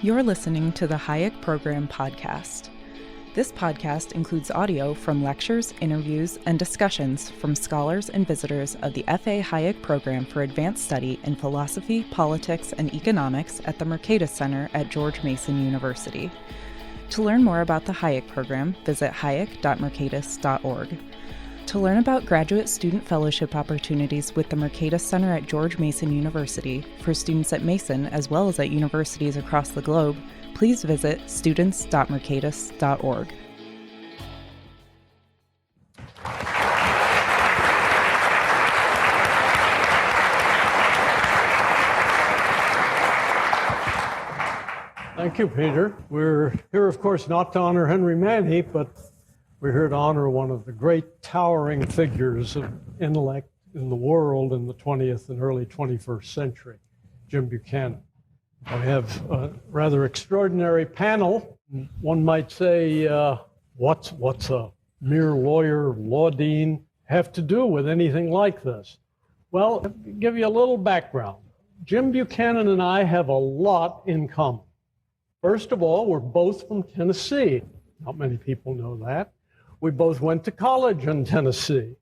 You're listening to the Hayek Program Podcast. This podcast includes audio from lectures, interviews, and discussions from scholars and visitors of the F.A. Hayek Program for Advanced Study in Philosophy, Politics, and Economics at the Mercatus Center at George Mason University. To learn more about the Hayek Program, visit hayek.mercatus.org. To learn about graduate student fellowship opportunities with the Mercatus Center at George Mason University for students at Mason as well as at universities across the globe, please visit students.mercatus.org. Thank you, Peter. We're here, of course, not to honor Henry Manne, but we're here to honor one of the great towering figures of intellect in the world in the 20th and early 21st century, Jim Buchanan. We have a rather extraordinary panel. One might say, what's a mere lawyer, law dean have to do with anything like this? Well, to give you a little background. Jim Buchanan and I have a lot in common. First of all, we're both from Tennessee. Not many people know that. We both went to college in Tennessee.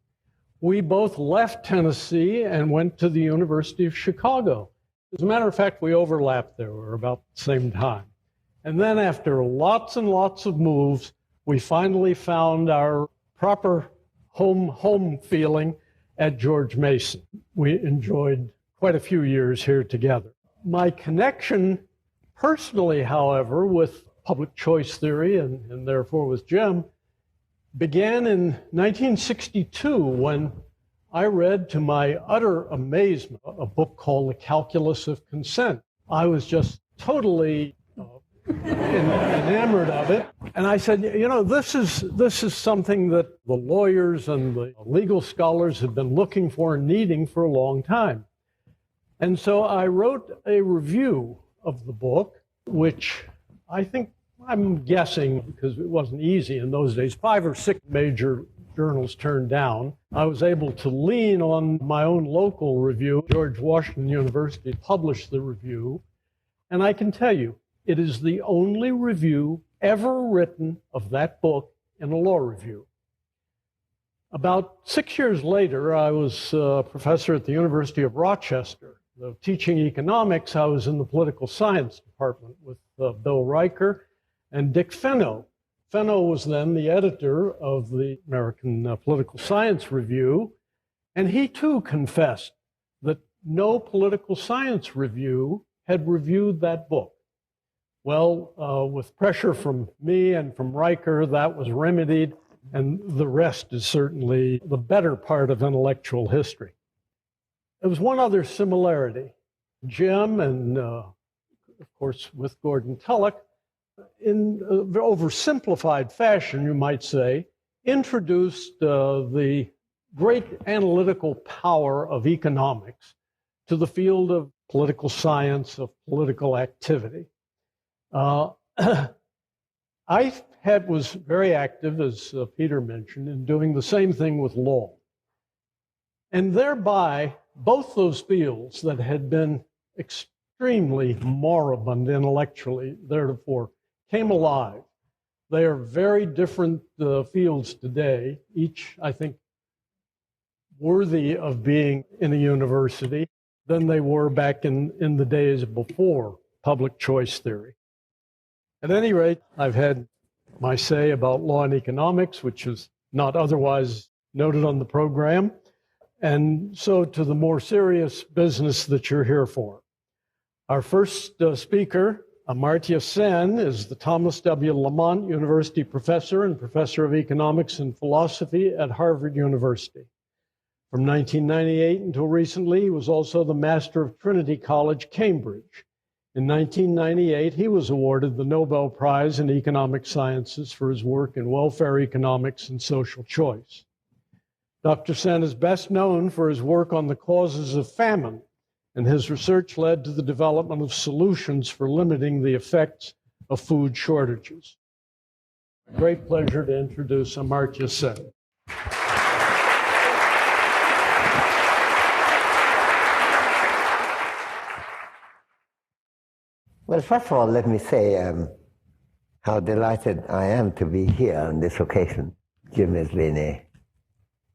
We both left Tennessee and went to the University of Chicago. As a matter of fact, we overlapped there. We were about the same time. And then after lots and lots of moves, we finally found our proper home feeling at George Mason. We enjoyed quite a few years here together. My connection personally, however, with public choice theory and therefore with Jim, began in 1962 when I read, to my utter amazement, a book called The Calculus of Consent. I was just totally enamored of it. And I said, you know, this is something that the lawyers and the legal scholars have been looking for and needing for a long time. And so I wrote a review of the book, which I'm guessing, because it wasn't easy in those days, 5 or 6 major journals turned down. I was able to lean on my own local review. George Washington University published the review. And I can tell you, it is the only review ever written of that book in a law review. About 6 years later, I was a professor at the University of Rochester. Teaching economics, I was in the political science department with Bill Riker and Dick Fenno. Fenno was then the editor of the American Political Science Review, and he too confessed that no political science review had reviewed that book. Well, with pressure from me and from Riker, that was remedied, and the rest is certainly the better part of intellectual history. There was one other similarity. Jim and, of course, with Gordon Tullock, in oversimplified fashion, you might say, introduced the great analytical power of economics to the field of political science, of political activity. I was very active, as Peter mentioned, in doing the same thing with law. And thereby, both those fields that had been extremely moribund intellectually theretofore came alive. They are very different fields today, each, I think, worthy of being in a university than they were back in the days before public choice theory. At any rate, I've had my say about law and economics, which is not otherwise noted on the program. And so to the more serious business that you're here for. Our first speaker, Amartya Sen, is the Thomas W. Lamont University professor and professor of economics and philosophy at Harvard University. From 1998 until recently, he was also the master of Trinity College, Cambridge. In 1998, he was awarded the Nobel Prize in Economic Sciences for his work in welfare economics and social choice. Dr. Sen is best known for his work on the causes of famine, and his research led to the development of solutions for limiting the effects of food shortages. Great pleasure to introduce Amartya Sen. Well, first of all, let me say how delighted I am to be here on this occasion. Jim has been a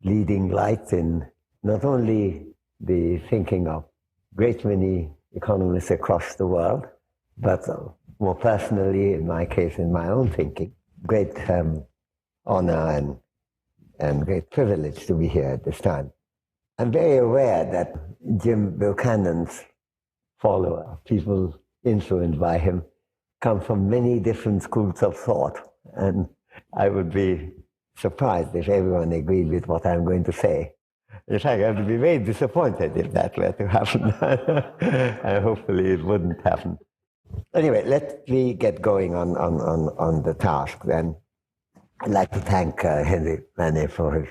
leading light in not only the thinking of great many economists across the world, but more personally, in my case, in my own thinking. Great honor and great privilege to be here at this time. I'm very aware that Jim Buchanan's followers, people influenced by him, come from many different schools of thought, and I would be surprised if everyone agreed with what I'm going to say. In fact, I would be very disappointed if that were to happen, and hopefully it wouldn't happen. Anyway, let me get going on the task then. I'd like to thank Henry Manne for his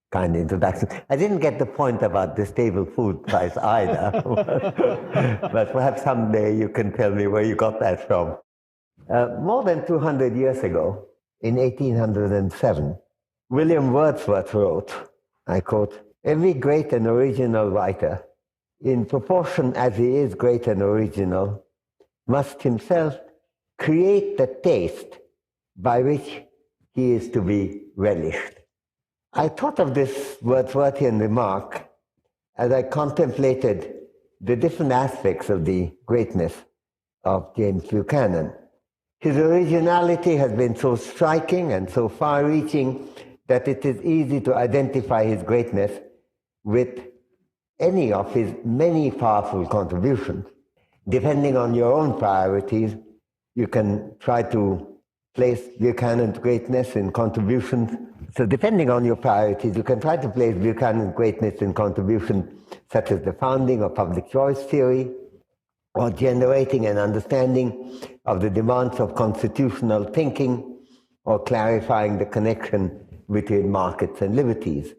kind introduction. I didn't get the point about the stable food price either, but perhaps someday you can tell me where you got that from. More than 200 years ago, in 1807, William Wordsworth wrote, I quote, "Every great and original writer, in proportion as he is great and original, must himself create the taste by which he is to be relished." I thought of this Wordsworthian remark as I contemplated the different aspects of the greatness of James Buchanan. His originality has been so striking and so far-reaching that it is easy to identify his greatness with any of his many powerful contributions. Depending on your own priorities, you can try to place Buchanan's greatness in contributions. So depending on your priorities, you can try to place Buchanan's greatness in contributions such as the founding of public choice theory, or generating an understanding of the demands of constitutional thinking, or clarifying the connection between markets and liberties.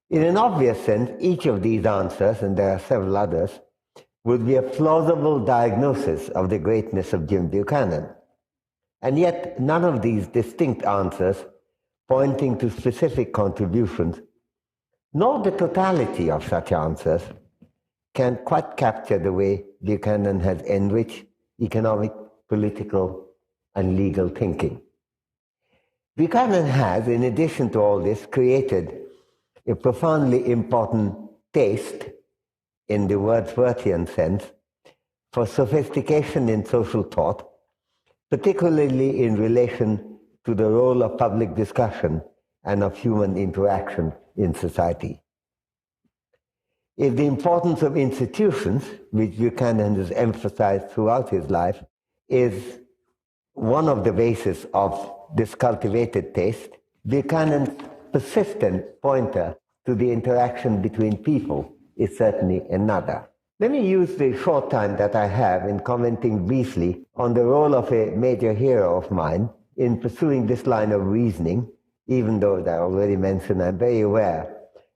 In an obvious sense, each of these answers, and there are several others, would be a plausible diagnosis of the greatness of Jim Buchanan. And yet, none of these distinct answers pointing to specific contributions, nor the totality of such answers, can quite capture the way Buchanan has enriched economic, political, and legal thinking. Buchanan has, in addition to all this, created a profoundly important taste, in the Wordsworthian sense, for sophistication in social thought, particularly in relation to the role of public discussion and of human interaction in society. If the importance of institutions, which Buchanan has emphasized throughout his life, is one of the bases of this cultivated taste, Buchanan's persistent pointer to the interaction between people is certainly another. Let me use the short time that I have in commenting briefly on the role of a major hero of mine in pursuing this line of reasoning, even though, as I already mentioned, I'm very aware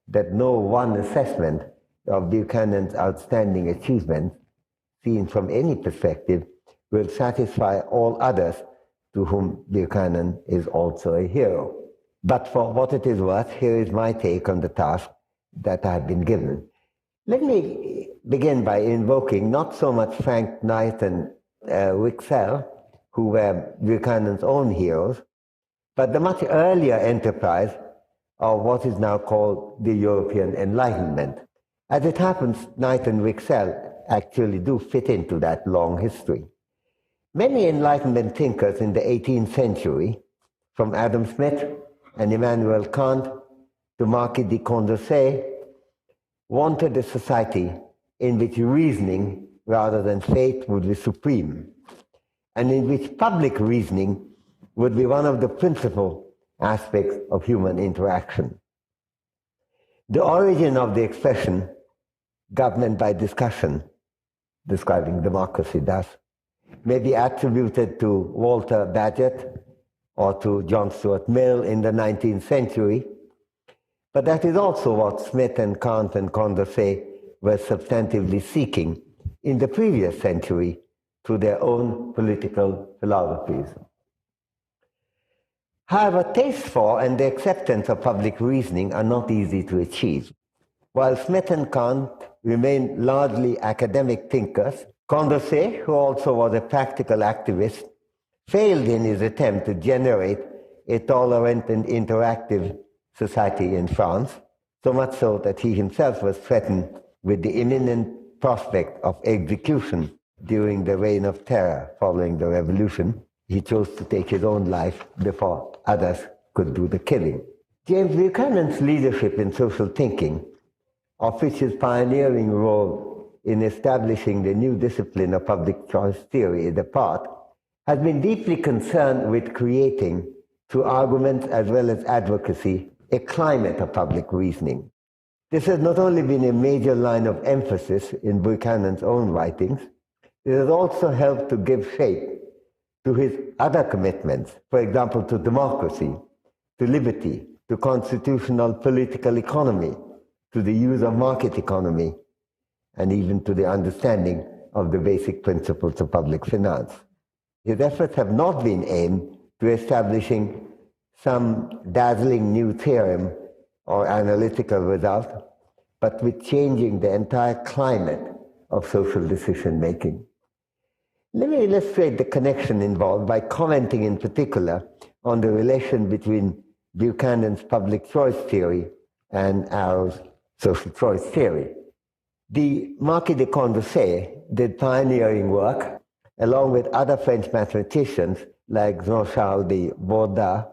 that no one assessment of Buchanan's outstanding achievements, seen from any perspective, will satisfy all others to whom Buchanan is also a hero. But for what it is worth, here is my take on the task that I have been given. Let me begin by invoking not so much Frank Knight and Wicksell, who were Buchanan's own heroes, but the much earlier enterprise of what is now called the European Enlightenment. As it happens, Knight and Wicksell actually do fit into that long history. Many Enlightenment thinkers in the 18th century, from Adam Smith and Immanuel Kant to Marquis de Condorcet, wanted a society in which reasoning rather than faith would be supreme, and in which public reasoning would be one of the principal aspects of human interaction. The origin of the expression government by discussion, describing democracy thus, may be attributed to Walter Bagehot or to John Stuart Mill in the 19th century, but that is also what Smith and Kant and Condorcet were substantively seeking in the previous century through their own political philosophies. However, taste for and the acceptance of public reasoning are not easy to achieve. While Smith and Kant remain largely academic thinkers, Condorcet, who also was a practical activist, failed in his attempt to generate a tolerant and interactive society in France, so much so that he himself was threatened with the imminent prospect of execution during the Reign of Terror following the Revolution. He chose to take his own life before others could do the killing. James Buchanan's leadership in social thinking, of which his pioneering role in establishing the new discipline of public choice theory is a part, has been deeply concerned with creating, through arguments as well as advocacy, a climate of public reasoning. This has not only been a major line of emphasis in Buchanan's own writings, it has also helped to give shape to his other commitments, for example, to democracy, to liberty, to constitutional political economy, to the use of market economy, and even to the understanding of the basic principles of public finance. His efforts have not been aimed to establishing some dazzling new theorem or analytical result, but with changing the entire climate of social decision-making. Let me illustrate the connection involved by commenting in particular on the relation between Buchanan's public choice theory and Arrow's social choice theory. The Marquis de Condorcet did pioneering work, along with other French mathematicians like Jean-Charles de Bourda,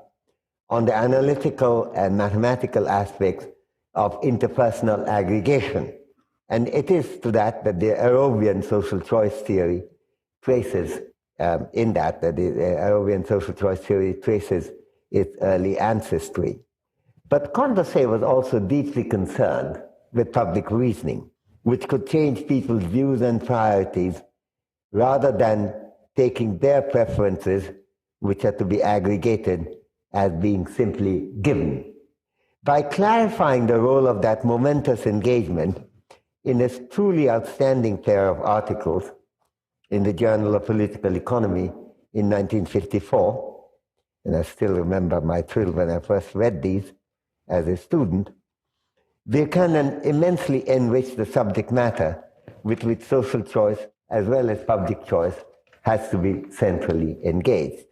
on the analytical and mathematical aspects of interpersonal aggregation. And it is to that the Arrowian social choice theory traces, the Arrowian social choice theory traces its early ancestry. But Condorcet was also deeply concerned with public reasoning, which could change people's views and priorities rather than taking their preferences, which are to be aggregated, as being simply given. By clarifying the role of that momentous engagement in a truly outstanding pair of articles in the Journal of Political Economy in 1954, and I still remember my thrill when I first read these as a student, Buchanan immensely enriched the subject matter with which social choice as well as public choice has to be centrally engaged.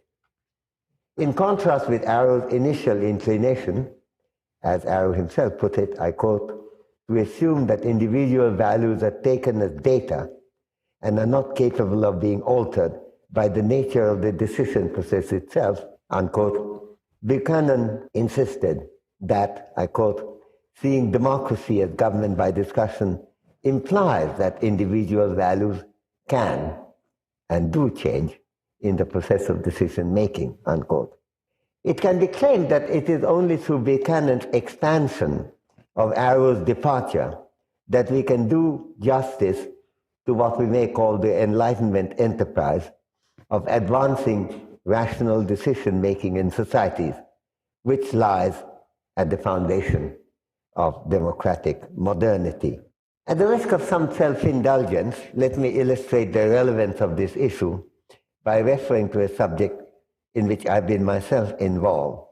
In contrast with Arrow's initial inclination, as Arrow himself put it, I quote, to assume that individual values are taken as data and are not capable of being altered by the nature of the decision process itself, unquote, Buchanan insisted that, I quote, seeing democracy as government by discussion implies that individual values can and do change in the process of decision-making, unquote. It can be claimed that it is only through Buchanan's expansion of Arrow's departure that we can do justice to what we may call the Enlightenment enterprise of advancing rational decision-making in societies, which lies at the foundation of democratic modernity. At the risk of some self-indulgence, let me illustrate the relevance of this issue by referring to a subject in which I've been myself involved.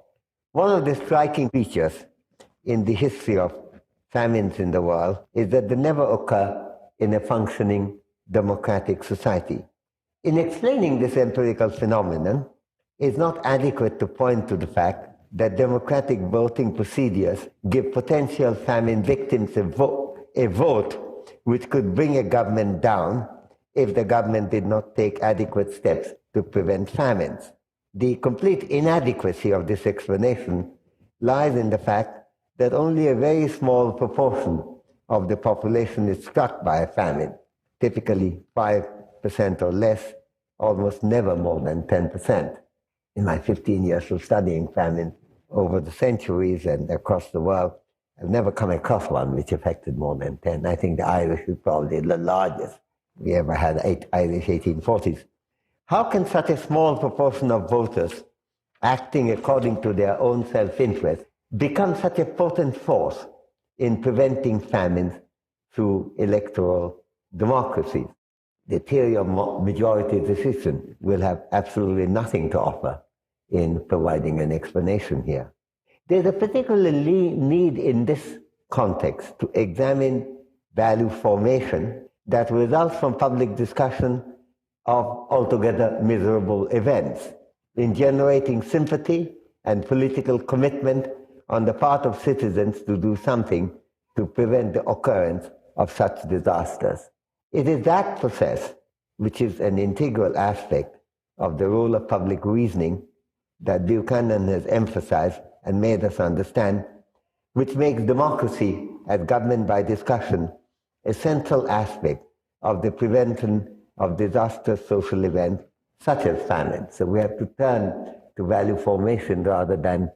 One of the striking features in the history of famines in the world is that they never occur in a functioning democratic society. In explaining this empirical phenomenon, it's not adequate to point to the fact that democratic voting procedures give potential famine victims a vote which could bring a government down if the government did not take adequate steps to prevent famines. The complete inadequacy of this explanation lies in the fact that only a very small proportion of the population is struck by a famine, typically 5% or less, almost never more than 10%. In my 15 years of studying famine over the centuries and across the world, I've never come across one which affected more than 10. I think the Irish is probably the largest. We ever had 8 Irish 1840s. How can such a small proportion of voters acting according to their own self-interest become such a potent force in preventing famines through electoral democracies? The theory of majority decision will have absolutely nothing to offer in providing an explanation here. There's a particular need in this context to examine value formation that results from public discussion of altogether miserable events, in generating sympathy and political commitment on the part of citizens to do something to prevent the occurrence of such disasters. It is that process, which is an integral aspect of the role of public reasoning, that Buchanan has emphasized and made us understand, which makes democracy as government by discussion a central aspect of the prevention of disastrous social events such as famine. So we have to turn to value formation rather than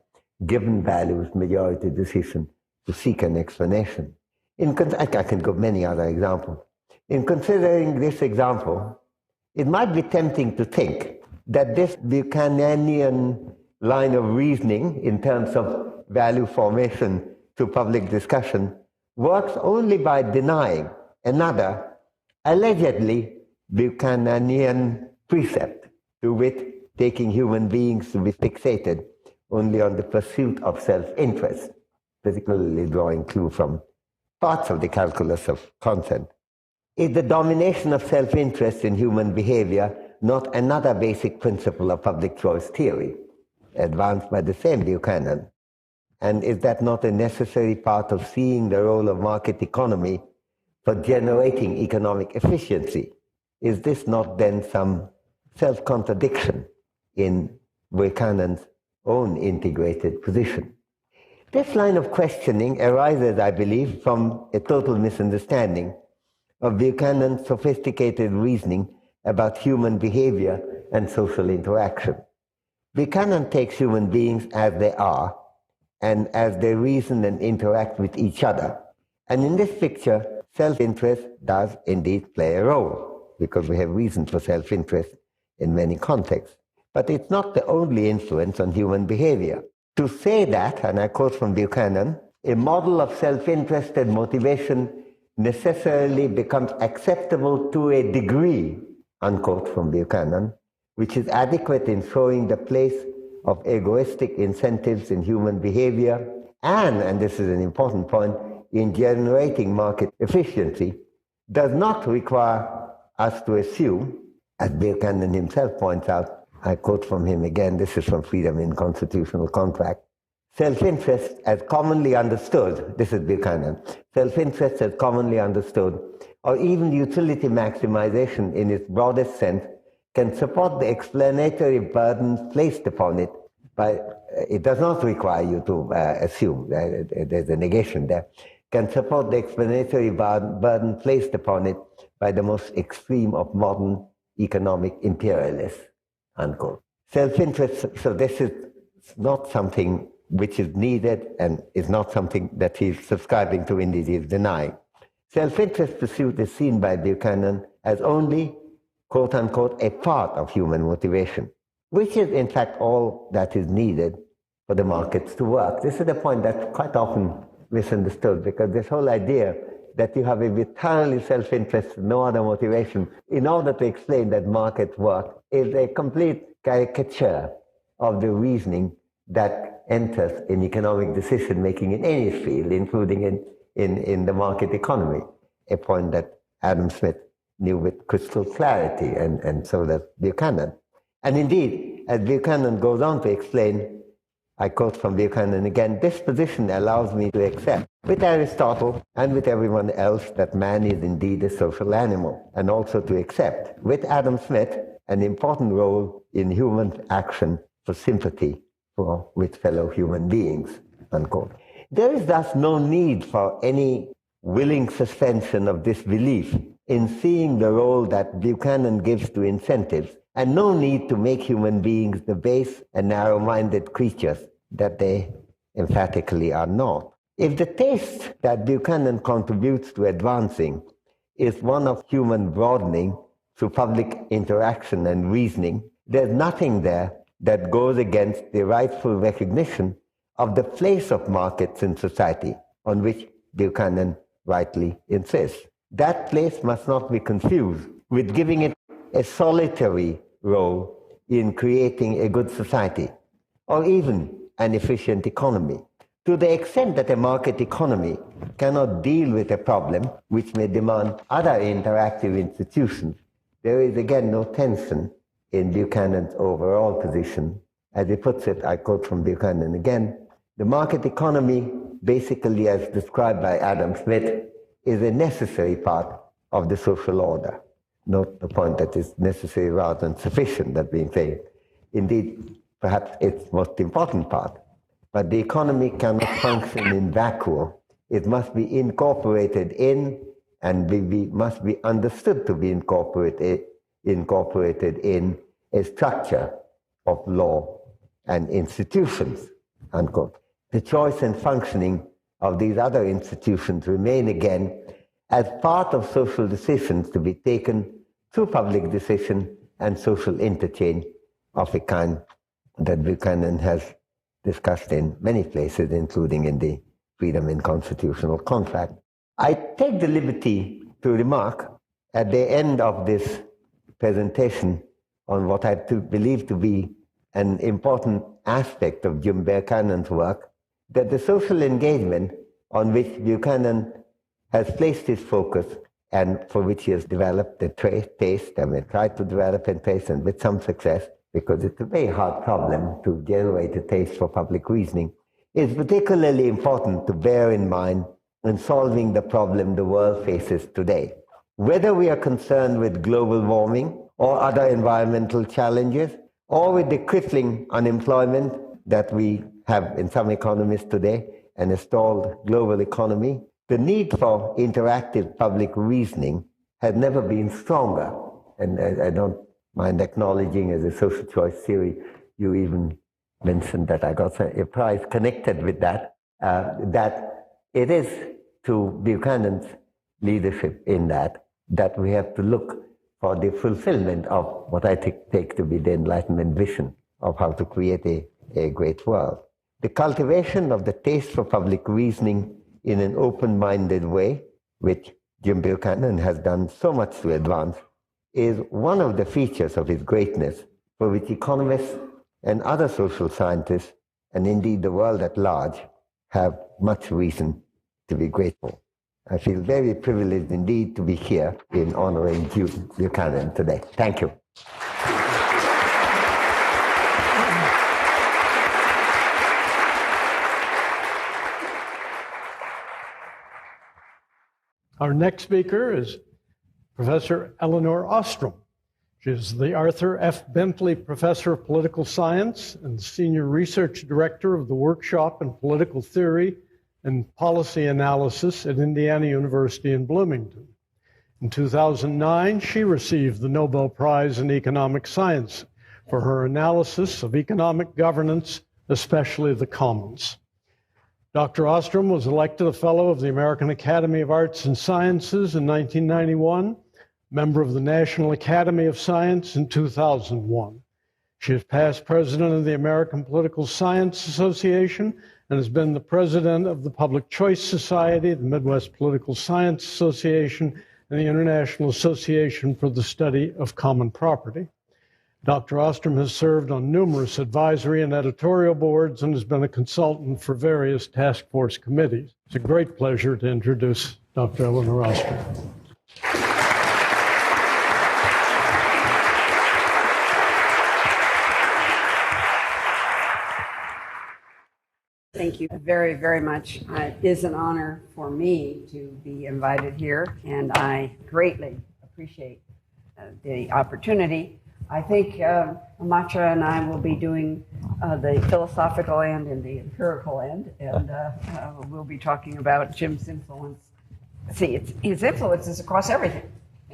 given values, majority decision, to seek an explanation. I can give many other examples. In considering this example, it might be tempting to think that this Buchananian line of reasoning in terms of value formation to public discussion works only by denying another allegedly Buchananian precept, to wit, taking human beings to be fixated only on the pursuit of self-interest, particularly drawing clue from parts of the calculus of consent. Is the domination of self-interest in human behavior not another basic principle of public choice theory, advanced by the same Buchanan? And is that not a necessary part of seeing the role of market economy for generating economic efficiency? Is this not then some self-contradiction in Buchanan's own integrated position? This line of questioning arises, I believe, from a total misunderstanding of Buchanan's sophisticated reasoning about human behavior and social interaction. Buchanan takes human beings as they are and as they reason and interact with each other. And in this picture, self-interest does indeed play a role, because we have reason for self-interest in many contexts. But it's not the only influence on human behavior. To say that, and I quote from Buchanan, a model of self-interested motivation necessarily becomes acceptable to a degree, unquote from Buchanan, which is adequate in showing the place of egoistic incentives in human behavior and this is an important point, in generating market efficiency, does not require us to assume, as Buchanan himself points out, I quote from him again, this is from Freedom in Constitutional Contract, self-interest as commonly understood, this is Buchanan, self-interest as commonly understood, or even utility maximization in its broadest sense, can support the explanatory burden placed upon it by, it does not require you to assume, there's a negation there, can support the explanatory burden placed upon it by the most extreme of modern economic imperialists, unquote. Self-interest, so this is not something which is needed and is not something that he's subscribing to, indeed he is denying. Self-interest pursuit is seen by Buchanan as only, quote unquote, a part of human motivation, which is in fact all that is needed for the markets to work. This is a point that's quite often misunderstood, because this whole idea that you have a entirely self-interest, no other motivation, in order to explain that markets work, is a complete caricature of the reasoning that enters in economic decision-making in any field, including in the market economy, a point that Adam Smith knew with crystal clarity, and so does Buchanan. And indeed, as Buchanan goes on to explain, I quote from Buchanan again, this position allows me to accept, with Aristotle and with everyone else, that man is indeed a social animal, and also to accept, with Adam Smith, an important role in human action for sympathy with fellow human beings, unquote. There is thus no need for any willing suspension of disbelief in seeing the role that Buchanan gives to incentives, and no need to make human beings the base and narrow-minded creatures that they emphatically are not. If the taste that Buchanan contributes to advancing is one of human broadening through public interaction and reasoning, there's nothing there that goes against the rightful recognition of the place of markets in society, on which Buchanan rightly insists. That place must not be confused with giving it a solitary role in creating a good society, or even an efficient economy. To the extent that a market economy cannot deal with a problem which may demand other interactive institutions, there is again no tension in Buchanan's overall position. As he puts it, I quote from Buchanan again, the market economy, basically as described by Adam Smith, is a necessary part of the social order. Note the point that it's necessary rather than sufficient, that being said. Indeed, perhaps its most important part. But the economy cannot function in vacuum. It must be incorporated in, and must be understood to be incorporated in a structure of law and institutions, unquote. The choice and functioning of these other institutions remain again as part of social decisions to be taken through public decision and social interchange of a kind that Buchanan has discussed in many places, including in the Freedom in Constitutional Contract. I take the liberty to remark at the end of this presentation on what I believe to be an important aspect of Jim Buchanan's work, that the social engagement on which Buchanan has placed his focus and for which he has developed a taste, tried to develop a taste, and with some success, because it's a very hard problem to generate a taste for public reasoning, is particularly important to bear in mind in solving the problem the world faces today. Whether we are concerned with global warming or other environmental challenges, or with the crippling unemployment that we have in some economies today and a stalled global economy, the need for interactive public reasoning has never been stronger. And I don't mind acknowledging, as a social choice theory, you even mentioned that I got a prize connected with that, that it is to Buchanan's leadership in that we have to look for the fulfillment of what I take to be the Enlightenment vision of how to create a great world. The cultivation of the taste for public reasoning in an open-minded way, which Jim Buchanan has done so much to advance, is one of the features of his greatness, for which economists and other social scientists, and indeed the world at large, have much reason to be grateful. I feel very privileged indeed to be here in honoring Jim Buchanan today. Thank you. Our next speaker is Professor Elinor Ostrom. She is the Arthur F. Bentley Professor of Political Science and Senior Research Director of the Workshop in Political Theory and Policy Analysis at Indiana University in Bloomington. In 2009, she received the Nobel Prize in Economic Science for her analysis of economic governance, especially the commons. Dr. Ostrom was elected a Fellow of the American Academy of Arts and Sciences in 1991, member of the National Academy of Science in 2001. She is past president of the American Political Science Association and has been the president of the Public Choice Society, the Midwest Political Science Association, and the International Association for the Study of Common Property. Dr. Ostrom has served on numerous advisory and editorial boards and has been a consultant for various task force committees. It's a great pleasure to introduce Dr. Elinor Ostrom. Thank you very, very much. It is an honor for me to be invited here, and I greatly appreciate the opportunity. I think Amacha and I will be doing the philosophical end and the empirical end, and we'll be talking about Jim's influence. See, his influence is across everything.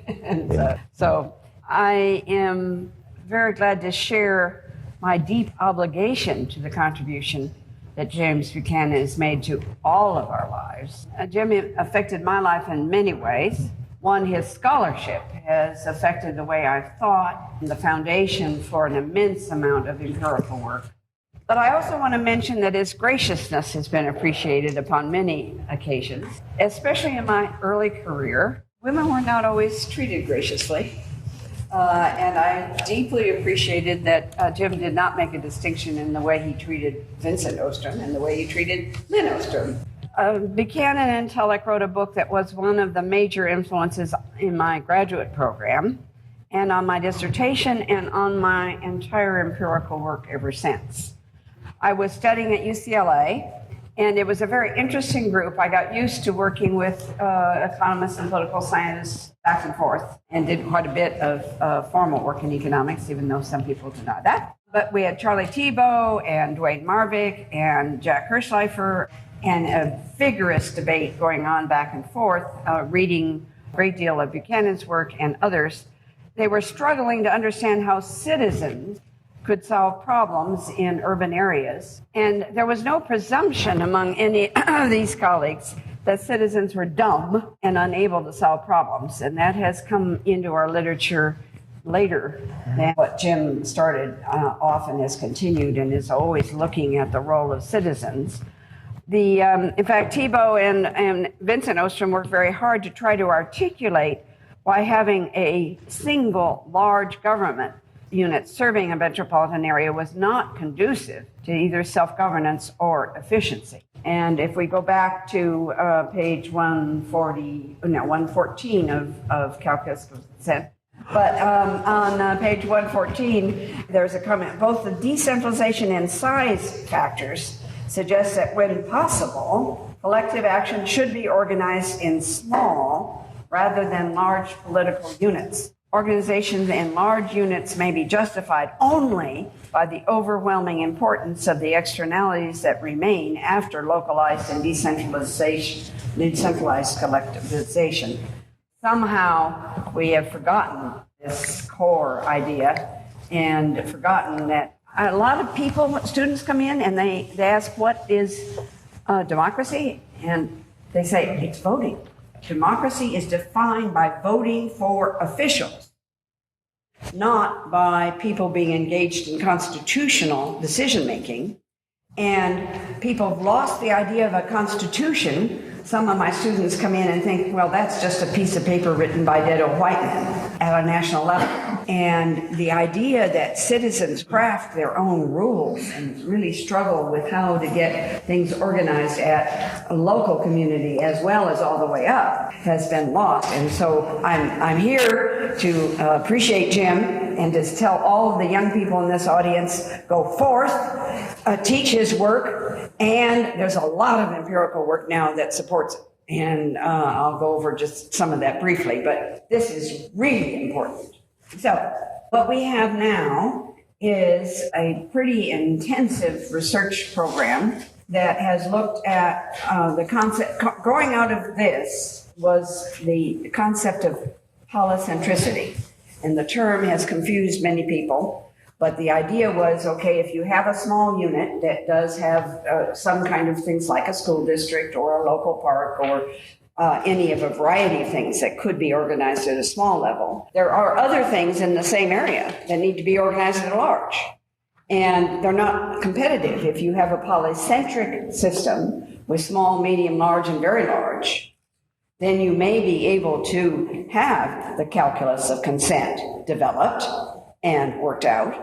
And so I am very glad to share my deep obligation to the contribution that James Buchanan has made to all of our lives. Jim affected my life in many ways. One, his scholarship has affected the way I've thought and the foundation for an immense amount of empirical work. But I also want to mention that his graciousness has been appreciated upon many occasions, especially in my early career. Women were not always treated graciously. And I deeply appreciated that Jim did not make a distinction in the way he treated Vincent Ostrom and the way he treated Lynn Ostrom. Buchanan and Tulloch wrote a book that was one of the major influences in my graduate program and on my dissertation and on my entire empirical work ever since. I was studying at UCLA, and it was a very interesting group. I got used to working with economists and political scientists back and forth and did quite a bit of formal work in economics, even though some people deny that. But we had Charlie Thibault and Dwayne Marvick and Jack Hirschleifer, and a vigorous debate going on back and forth, reading a great deal of Buchanan's work and others. They were struggling to understand how citizens could solve problems in urban areas. And there was no presumption among any of these colleagues that citizens were dumb and unable to solve problems. And that has come into our literature later than what Jim started off and has continued and is always looking at the role of citizens. In fact, Thibault and Vincent Ostrom worked very hard to try to articulate why having a single large government unit serving a metropolitan area was not conducive to either self-governance or efficiency. And if we go back to page 114 of Calculus of Consent, but on page 114, there's a comment, both the decentralization and size factors suggest that when possible, collective action should be organized in small rather than large political units. Organizations in large units may be justified only by the overwhelming importance of the externalities that remain after localized and decentralized collectivization. Somehow we have forgotten this core idea and forgotten that a lot of people, students come in and they ask, what is democracy? And they say, it's voting. Democracy is defined by voting for officials, not by people being engaged in constitutional decision-making. And people have lost the idea of a constitution. Some of my students come in and think, well, that's just a piece of paper written by dead old white men at a national level. And the idea that citizens craft their own rules and really struggle with how to get things organized at a local community as well as all the way up has been lost. And so I'm here to appreciate Jim and to tell all of the young people in this audience, go forth, teach his work, and there's a lot of empirical work now that supports it. And I'll go over just some of that briefly, but this is really important. So what we have now is a pretty intensive research program that has looked at the concept. Growing out of this was the concept of polycentricity. And the term has confused many people. But the idea was, okay, if you have a small unit that does have some kind of things like a school district or a local park or any of a variety of things that could be organized at a small level, there are other things in the same area that need to be organized at a large. And they're not competitive. If you have a polycentric system with small, medium, large, and very large, then you may be able to have the calculus of consent developed and worked out.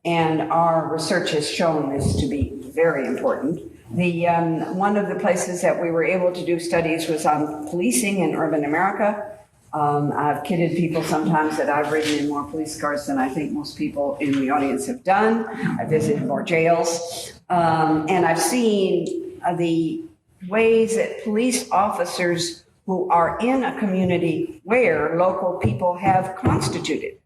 And our research has shown this to be very important. One of the places that we were able to do studies was on policing in urban America. I've kidded people sometimes that I've ridden in more police cars than I think most people in the audience have done. I visited more jails. And I've seen the ways that police officers who are in a community where local people have constituted,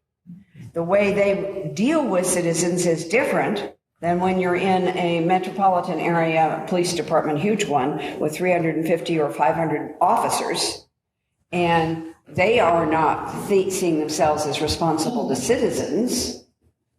the way they deal with citizens is different than when you're in a metropolitan area police department, huge one, with 350 or 500 officers, and they are not seeing themselves as responsible to citizens.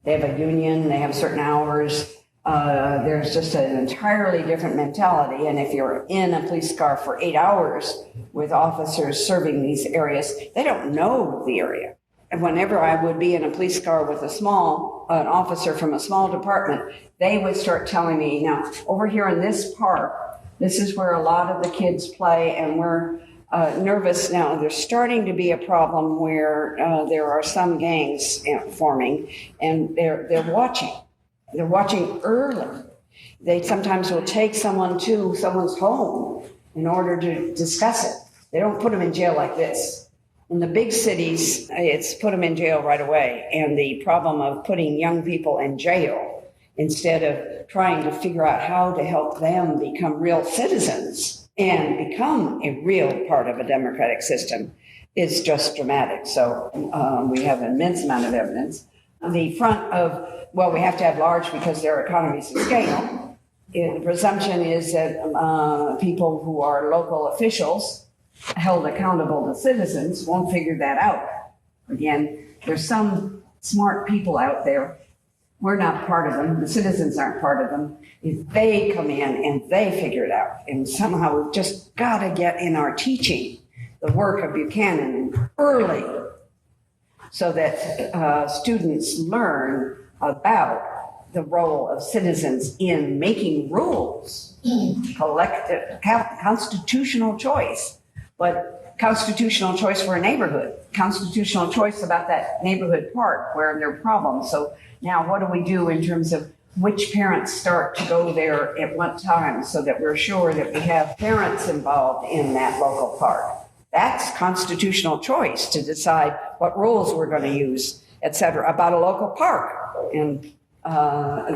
They have a union, they have certain hours. There's just an entirely different mentality. And if you're in a police car for 8 hours with officers serving these areas, they don't know the area. And whenever I would be in a police car with an officer from a small department, they would start telling me, now, over here in this park, this is where a lot of the kids play, and we're nervous now. There's starting to be a problem where there are some gangs forming, and they're watching. They're watching early. They sometimes will take someone to someone's home in order to discuss it. They don't put them in jail like this. In the big cities, it's put them in jail right away. And the problem of putting young people in jail instead of trying to figure out how to help them become real citizens and become a real part of a democratic system is just dramatic. So we have an immense amount of evidence. On the front of, well, we have to have large because there are economies of scale. The presumption is that people who are local officials held accountable to citizens won't figure that out. Again, there's some smart people out there. We're not part of them. The citizens aren't part of them. If they come in and they figure it out, and somehow we've just got to get in our teaching the work of Buchanan early so that students learn about the role of citizens in making rules, collective, constitutional choice, but constitutional choice for a neighborhood, constitutional choice about that neighborhood park where there are problems. So now what do we do in terms of which parents start to go there at what time so that we're sure that we have parents involved in that local park? That's constitutional choice to decide what rules we're going to use, et cetera, about a local park. And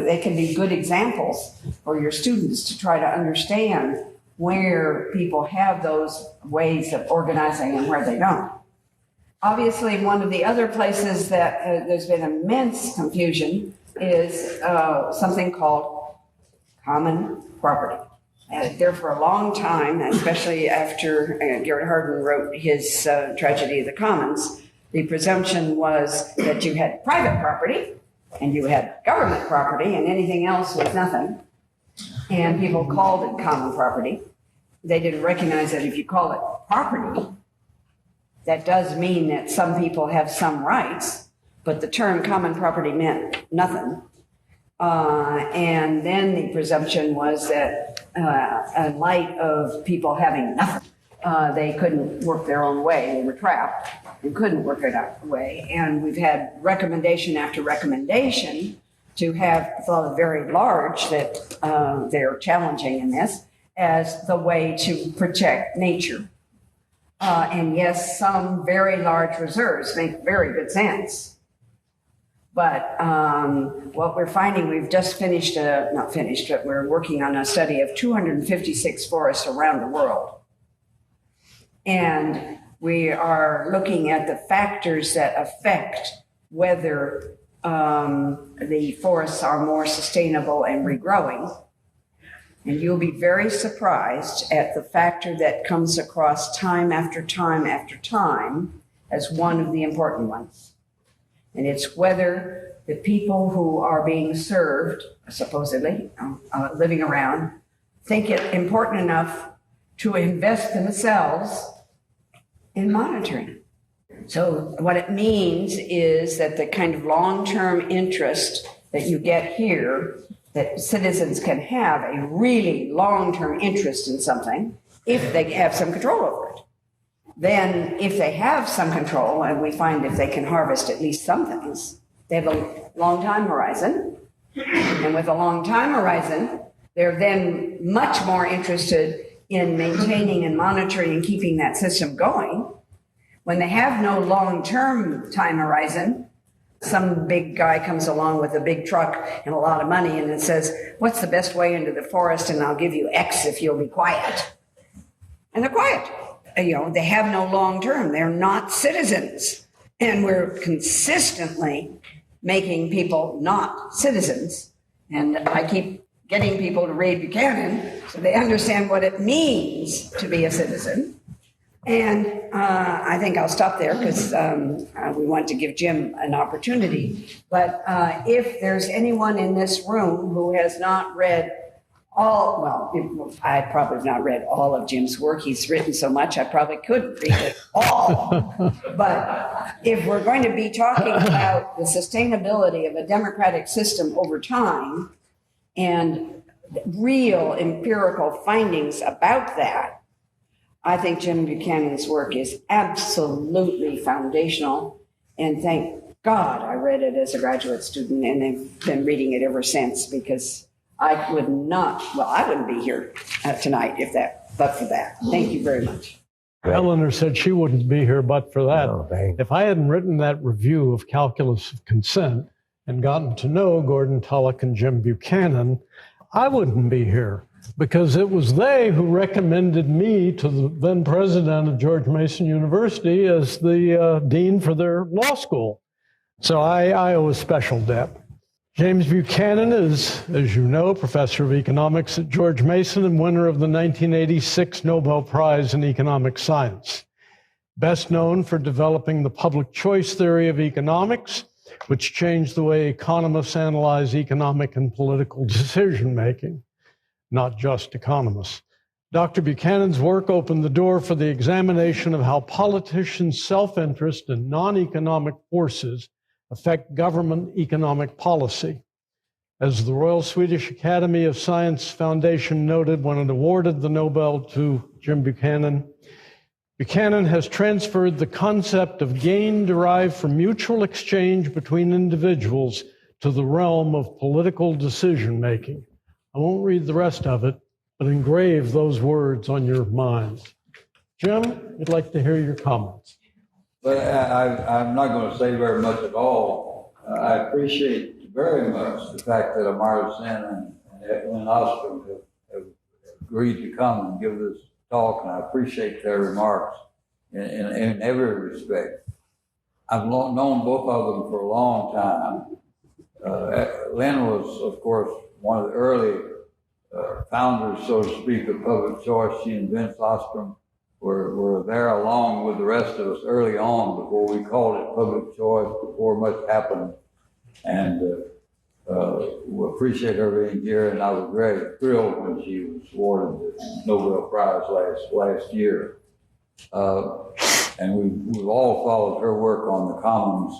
they can be good examples for your students to try to understand where people have those ways of organizing and where they don't. Obviously, one of the other places that there's been immense confusion is something called common property. There for a long time, especially after Garrett Hardin wrote his Tragedy of the Commons, the presumption was that you had private property and you had government property and anything else was nothing. And people called it common property. They didn't recognize that if you call it property, that does mean that some people have some rights, but the term common property meant nothing. And then the presumption was that in light of people having nothing, they couldn't work their own way. They were trapped and couldn't work it out way. And we've had recommendation after recommendation to have thought very large that they're challenging in this as the way to protect nature. And yes, some very large reserves make very good sense. But what we're finding, we've just finished, not finished, but we're working on a study of 256 forests around the world. And we are looking at the factors that affect whether the forests are more sustainable and regrowing. And you'll be very surprised at the factor that comes across time after time after time as one of the important ones. And it's whether the people who are being served, supposedly, living around, think it important enough to invest themselves in monitoring. So what it means is that the kind of long-term interest that you get here, that citizens can have a really long-term interest in something if they have some control over it. Then if they have some control, and we find if they can harvest at least some things, they have a long time horizon. And with a long time horizon, they're then much more interested in maintaining and monitoring and keeping that system going. When they have no long-term time horizon, some big guy comes along with a big truck and a lot of money and it says, what's the best way into the forest? And I'll give you X if you'll be quiet. And they're quiet. You know, they have no long term. They're not citizens. And we're consistently making people not citizens. And I keep getting people to read Buchanan so they understand what it means to be a citizen. And I think I'll stop there because we want to give Jim an opportunity. But if there's anyone in this room who has not read I probably have not read all of Jim's work. He's written so much, I probably couldn't read it all. But if we're going to be talking about the sustainability of a democratic system over time and real empirical findings about that, I think Jim Buchanan's work is absolutely foundational, and thank God I read it as a graduate student and have been reading it ever since, because I wouldn't be here tonight but for that. Thank you very much. Eleanor said she wouldn't be here but for that. No, if I hadn't written that review of Calculus of Consent and gotten to know Gordon Tullock and Jim Buchanan, I wouldn't be here, because it was they who recommended me to the then president of George Mason University as the dean for their law school. So I owe a special debt. James Buchanan is, as you know, professor of economics at George Mason and winner of the 1986 Nobel Prize in Economic Science. Best known for developing the public choice theory of economics, which changed the way economists analyze economic and political decision-making, not just economists. Dr. Buchanan's work opened the door for the examination of how politicians' self-interest and non-economic forces affect government economic policy. As the Royal Swedish Academy of Science Foundation noted when it awarded the Nobel to Jim Buchanan, Buchanan has transferred the concept of gain derived from mutual exchange between individuals to the realm of political decision-making. I won't read the rest of it, but engrave those words on your minds. Jim, I'd like to hear your comments. But I'm not going to say very much at all. I appreciate very much the fact that Amartya Sen and Lynn Ostrom have agreed to come and give this talk, and I appreciate their remarks in every respect. I've known both of them for a long time. Lynn was, of course, one of the early founders, so to speak, of public choice. She and Vince Ostrom were there along with the rest of us early on, before we called it public choice, before much happened. And we appreciate her being here, and I was very thrilled when she was awarded the Nobel Prize last year. And we've all followed her work on the commons.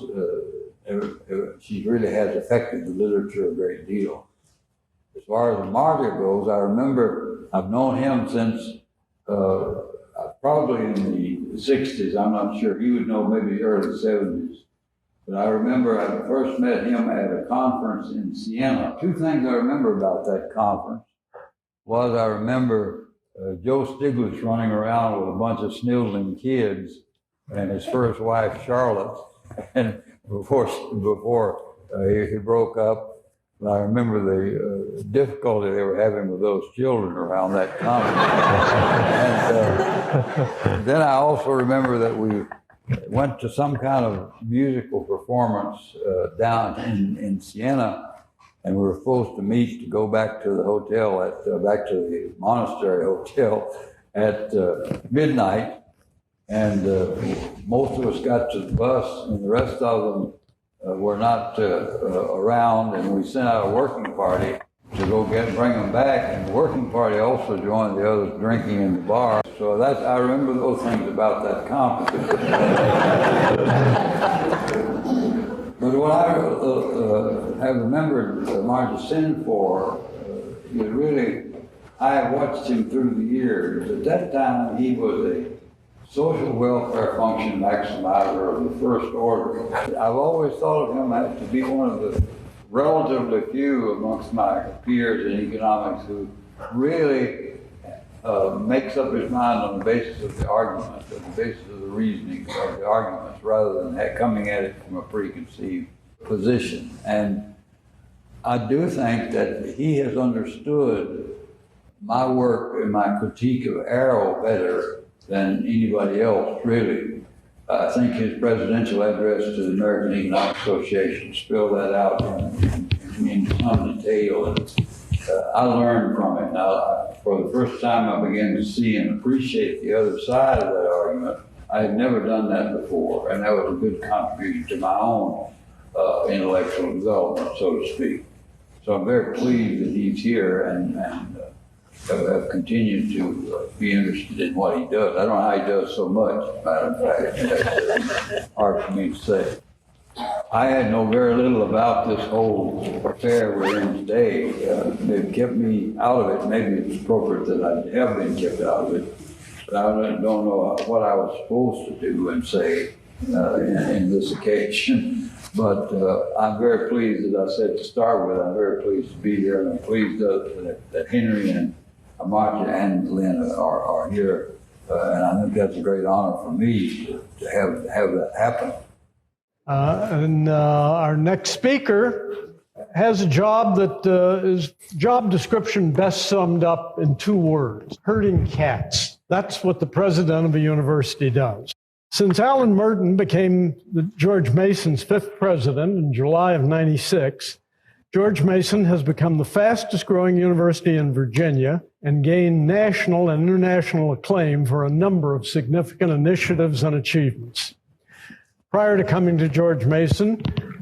She really has affected the literature a great deal. As far as Amartya goes, I remember I've known him since probably in the 60s. I'm not sure. He would know, maybe early 70s. But I remember I first met him at a conference in Siena. Two things I remember about that conference was I remember Joe Stiglitz running around with a bunch of sniveling kids and his first wife, Charlotte. And before he broke up, I remember the difficulty they were having with those children around that conference. And then I also remember that we went to some kind of musical performance down in Siena, and we were supposed to meet to go back to the hotel back to the monastery hotel at midnight. And most of us got to the bus, and the rest of them were not around, and we sent out a working party to go bring them back, and the working party also joined the others drinking in the bar. So I remember those things about that conference. But what I have remembered Amartya Sen for is really, I have watched him through the years. At that time, he was a social welfare function maximizer of the first order. I've always thought of him as to be one of the relatively few amongst my peers in economics who really makes up his mind on the basis of the arguments, on the basis of the reasoning of the arguments, rather than coming at it from a preconceived position. And I do think that he has understood my work and my critique of Arrow better than anybody else, really. I think his presidential address to the American Economic Association spelled that out in some detail. And, I learned from it. Now, for the first time, I began to see and appreciate the other side of that argument. I had never done that before, and that was a good contribution to my own intellectual development, so to speak. So I'm very pleased that he's here and have continued to be interested in what he does. I don't know how he does so much, matter of fact. It's hard for me to say. I had known very little about this whole affair we're in today. They've kept me out of it. Maybe it's appropriate that I have been kept out of it. but I don't know what I was supposed to do and say in this occasion. But I'm very pleased, as I said to start with, I'm very pleased to be here, and I'm pleased that Henry and Amartya and Lynn are here. And I think that's a great honor for me to have that happen. And our next speaker has a job that is job description best summed up in 2 words: herding cats. That's what the president of a university does. Since Alan Merton became George Mason's 5th president in July of '96, George Mason has become the fastest growing university in Virginia and gained national and international acclaim for a number of significant initiatives and achievements. Prior to coming to George Mason,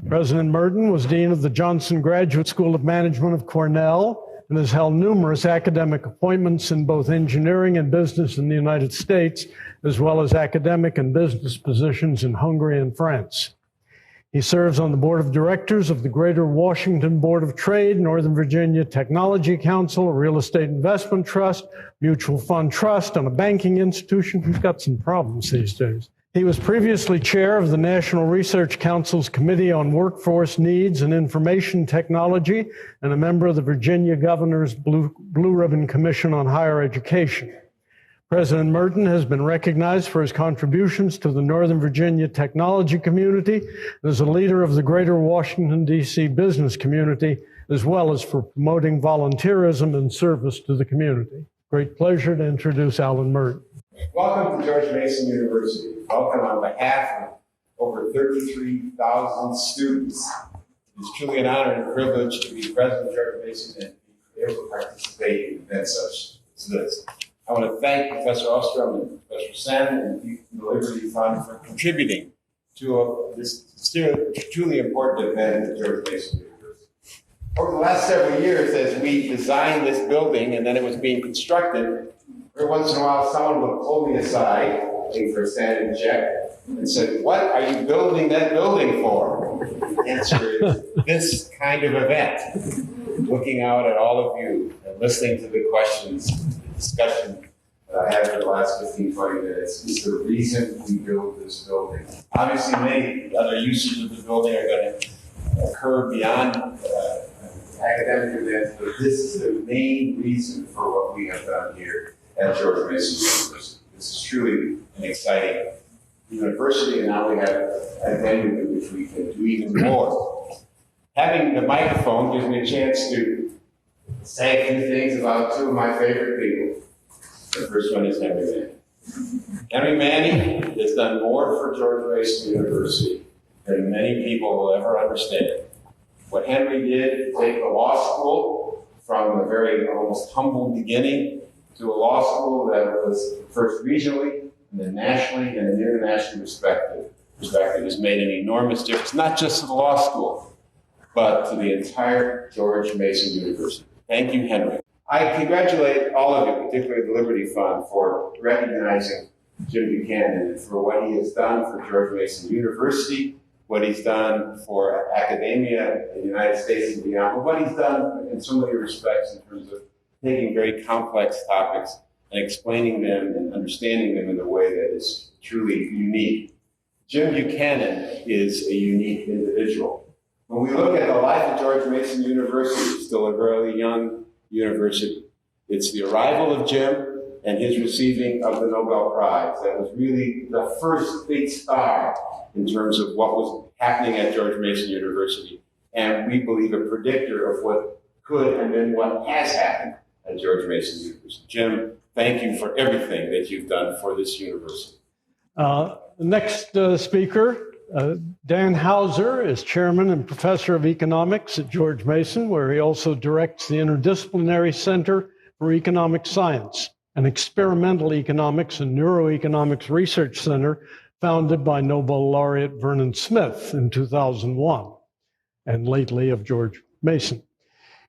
President Merton was dean of the Johnson Graduate School of Management of Cornell and has held numerous academic appointments in both engineering and business in the United States, as well as academic and business positions in Hungary and France. He serves on the board of directors of the Greater Washington Board of Trade, Northern Virginia Technology Council, a real estate investment trust, mutual fund trust, and a banking institution. We've got some problems these days. He was previously chair of the National Research Council's Committee on Workforce Needs and Information Technology and a member of the Virginia Governor's Blue Ribbon Commission on Higher Education. President Merton has been recognized for his contributions to the Northern Virginia technology community and as a leader of the Greater Washington, D.C. business community, as well as for promoting volunteerism and service to the community. Great pleasure to introduce Alan Merton. Welcome to George Mason University. Welcome on behalf of over 33,000 students. It is truly an honor and a privilege to be president of George Mason and be able to participate in events such as this. I want to thank Professor Ostrom and Professor Sen and the Liberty Fund for contributing to this truly important event at George Mason University. Over the last several years, as we designed this building and then it was being constructed, every once in a while someone would pull me aside, looking for a sanity check, and said, "What are you building that building for?" The answer is this kind of event. Looking out at all of you and listening to the questions, discussion that I had for the last 15, 20 minutes is the reason we built this building. Obviously, many other uses of the building are going to occur beyond academic events, but this is the main reason for what we have done here at George Mason University. This is truly an exciting university, and now we have a venue in which we can do even more. Having the microphone gives me a chance to say a few things about 2 of my favorite people. The first one is Henry Manne. Henry Manne has done more for George Mason University than many people will ever understand. What Henry did, take a law school from a very almost humble beginning to a law school that was first regionally and then nationally and internationally respected, has made an enormous difference, not just to the law school, but to the entire George Mason University. Thank you, Henry. I congratulate all of you, particularly the Liberty Fund, for recognizing Jim Buchanan and for what he has done for George Mason University, what he's done for academia in the United States and beyond, but what he's done in so many respects in terms of taking very complex topics and explaining them and understanding them in a way that is truly unique. Jim Buchanan is a unique individual. When we look at the life of George Mason University, still a very young university, it's the arrival of Jim and his receiving of the Nobel Prize that was really the first big star in terms of what was happening at George Mason University, and we believe a predictor of what could and then what has happened at George Mason University. Jim, thank you for everything that you've done for this university. The next speaker, Dan Hauser, is chairman and professor of economics at George Mason, where he also directs the Interdisciplinary Center for Economic Science, an experimental economics and neuroeconomics research center founded by Nobel laureate Vernon Smith in 2001, and lately of George Mason.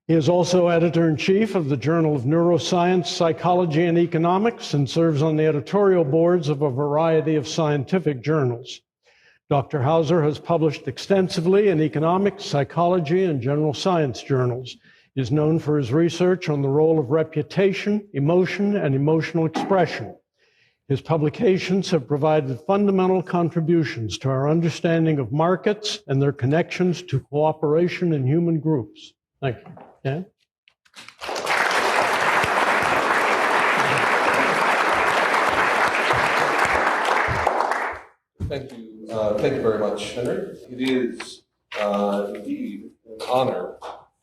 He is also editor-in-chief of the Journal of Neuroscience, Psychology, and Economics, and serves on the editorial boards of a variety of scientific journals. Dr. Hauser has published extensively in economics, psychology, and general science journals. He is known for his research on the role of reputation, emotion, and emotional expression. His publications have provided fundamental contributions to our understanding of markets and their connections to cooperation in human groups. Thank you. Dan? Thank you very much, Henry. It is indeed an honor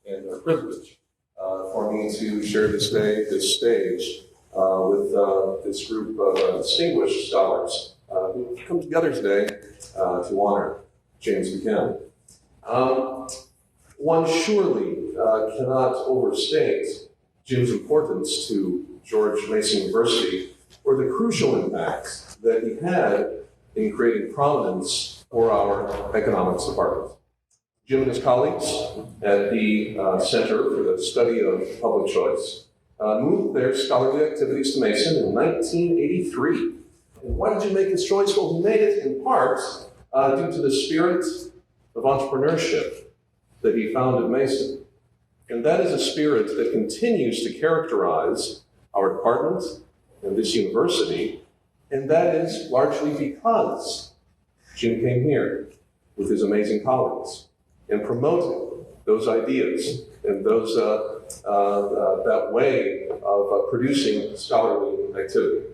and a privilege for me to share this stage with this group of distinguished scholars who have come together today to honor James Buchanan. One surely cannot overstate Jim's importance to George Mason University or the crucial impact that he had in creating prominence for our economics department. Jim and his colleagues at the Center for the Study of Public Choice moved their scholarly activities to Mason in 1983. And why did Jim make this choice? Well, he made it in part due to the spirit of entrepreneurship that he found at Mason. And that is a spirit that continues to characterize our department and this university, and that is largely because Jim came here with his amazing colleagues and promoted those ideas and those that way of producing scholarly activity.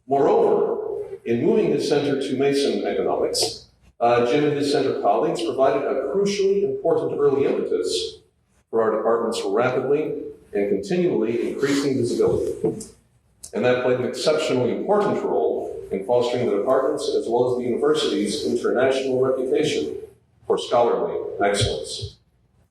Moreover, in moving his center to Mason economics, Jim and his center colleagues provided a crucially important early impetus for our department's rapidly and continually increasing visibility. And that played an exceptionally important role in fostering the department's as well as the university's international reputation for scholarly excellence.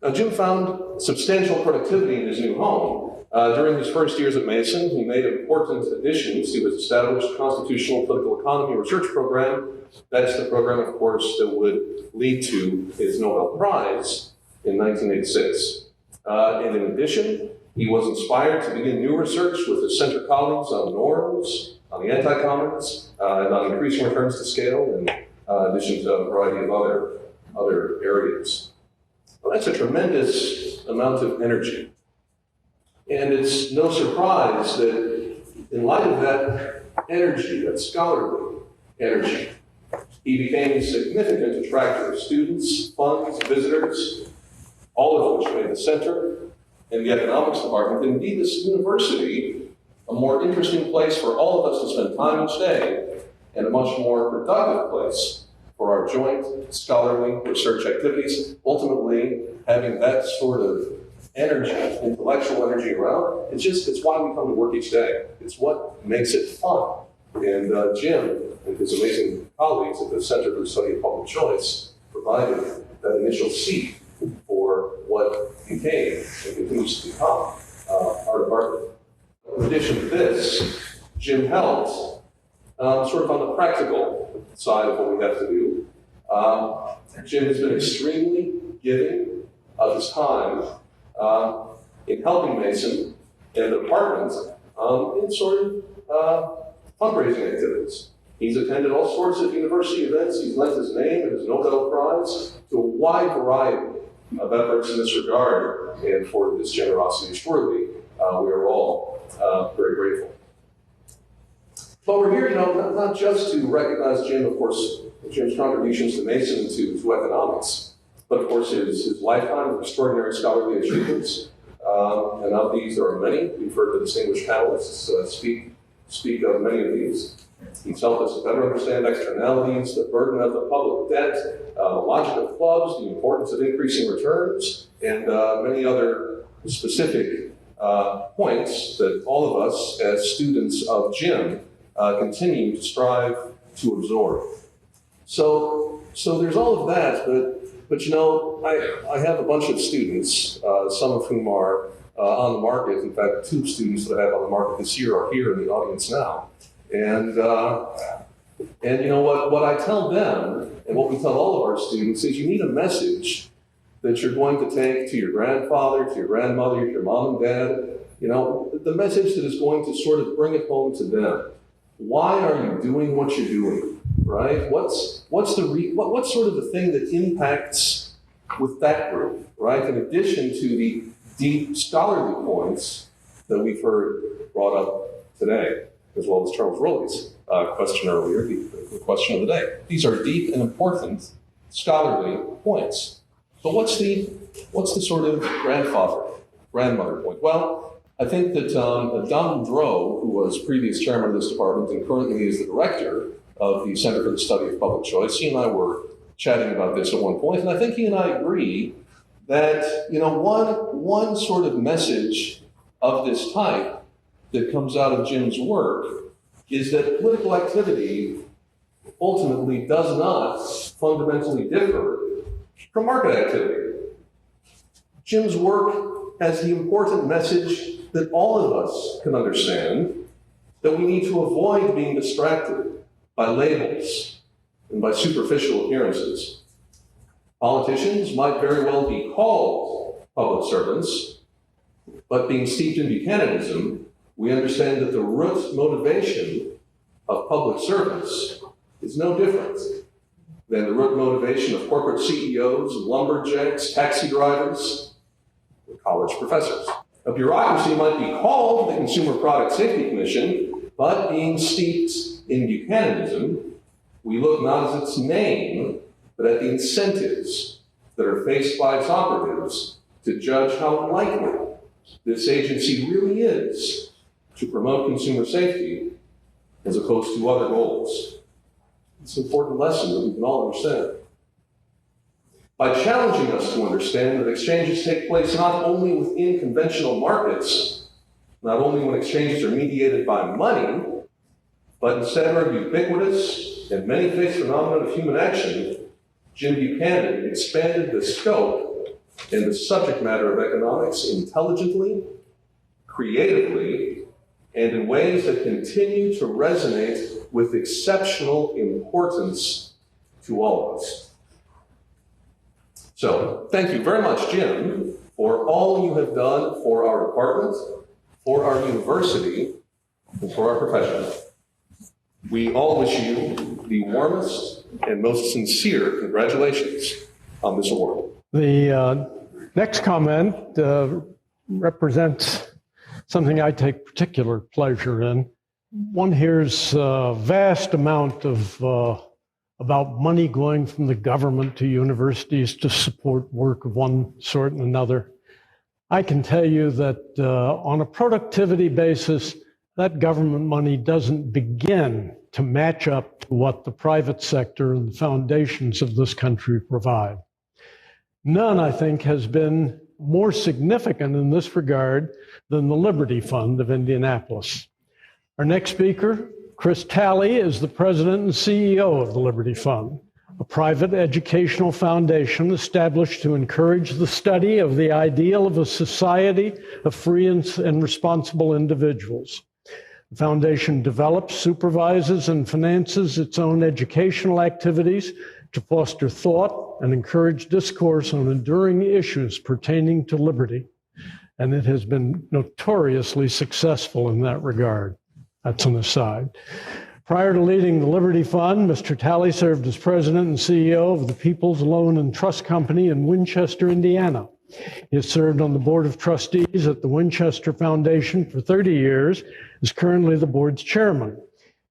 Now, Jim found substantial productivity in his new home. During his first years at Mason, he made important additions to his established constitutional political economy research program. That's the program, of course, that would lead to his Nobel Prize in 1986. And in addition, he was inspired to begin new research with his center colleagues on norms, on the anti-commons, and on increasing returns to scale, in addition to a variety of other areas. Well, that's a tremendous amount of energy. And it's no surprise that in light of that energy, that scholarly energy, he became a significant attractor of students, funds, visitors, all of which made the center and the economics department, and indeed this university, a more interesting place for all of us to spend time each day, and a much more productive place for our joint scholarly research activities. Ultimately, having that sort of energy, intellectual energy around, it's why we come to work each day. It's what makes it fun. And Jim and his amazing colleagues at the Center for the Study of Public Choice provided that initial seed for what became and continues to become our department. In addition to this, Jim helped sort of on the practical side of what we have to do. Jim has been extremely giving of his time in helping Mason and the department in sort of fundraising activities. He's attended all sorts of university events. He's lent his name and his Nobel Prize to a wide variety of efforts in this regard, and for this generosity, surely we are all very grateful. But we're here, not just to recognize Jim, of course, Jim's contributions to Mason to economics, but of course his lifetime of extraordinary scholarly achievements. And of these, there are many. We've heard the distinguished panelists speak of many of these. He's helped us to better understand externalities, the burden of the public debt, the logic of clubs, the importance of increasing returns, and many other specific points that all of us as students of Jim continue to strive to absorb. So there's all of that, but I have a bunch of students, some of whom are on the market. In fact, 2 students that I have on the market this year are here in the audience now. And what I tell them, and what we tell all of our students, is you need a message that you're going to take to your grandfather, to your grandmother, to your mom and dad. The message that is going to sort of bring it home to them. Why are you doing what you're doing, right? What's sort of the thing that impacts with that group, right? In addition to the deep scholarly points that we've heard brought up today, as well as Charles Rowley's question earlier, the question of the day. These are deep and important scholarly points. But what's the sort of grandmother point? Well, I think that Donald Droe, who was previous chairman of this department and currently is the director of the Center for the Study of Public Choice, he and I were chatting about this at one point, and I think he and I agree that one sort of message of this type that comes out of Jim's work is that political activity ultimately does not fundamentally differ from market activity. Jim's work has the important message that all of us can understand, that we need to avoid being distracted by labels and by superficial appearances. Politicians might very well be called public servants, but being steeped in Buchananism, we understand that the root motivation of public servants is no different than the root motivation of corporate CEOs, lumberjacks, taxi drivers, or college professors. A bureaucracy might be called the Consumer Product Safety Commission, but being steeped in Buchananism, we look not at its name, but at the incentives that are faced by its operatives to judge how likely this agency really is to promote consumer safety as opposed to other goals. It's an important lesson that we can all understand. By challenging us to understand that exchanges take place not only within conventional markets, not only when exchanges are mediated by money, but instead are ubiquitous and many-faced phenomenon of human action, Jim Buchanan expanded the scope and the subject matter of economics intelligently, creatively, and in ways that continue to resonate with exceptional importance to all of us. So, thank you very much, Jim, for all you have done for our department, for our university, and for our profession. We all wish you the warmest and most sincere congratulations on this award. The next comment represents something I take particular pleasure in. One hears a vast amount of about money going from the government to universities to support work of one sort and another. I can tell you that on a productivity basis, that government money doesn't begin to match up to what the private sector and the foundations of this country provide. None, I think, has been more significant in this regard than the Liberty Fund of Indianapolis. Our next speaker, Chris Talley, is the president and CEO of the Liberty Fund, a private educational foundation established to encourage the study of the ideal of a society of free and responsible individuals. The foundation develops, supervises, and finances its own educational activities to foster thought and encourage discourse on enduring issues pertaining to liberty. And it has been notoriously successful in that regard. That's an aside. Prior to leading the Liberty Fund, Mr. Talley served as president and CEO of the People's Loan and Trust Company in Winchester, Indiana. He has served on the board of trustees at the Winchester Foundation for 30 years, is currently the board's chairman.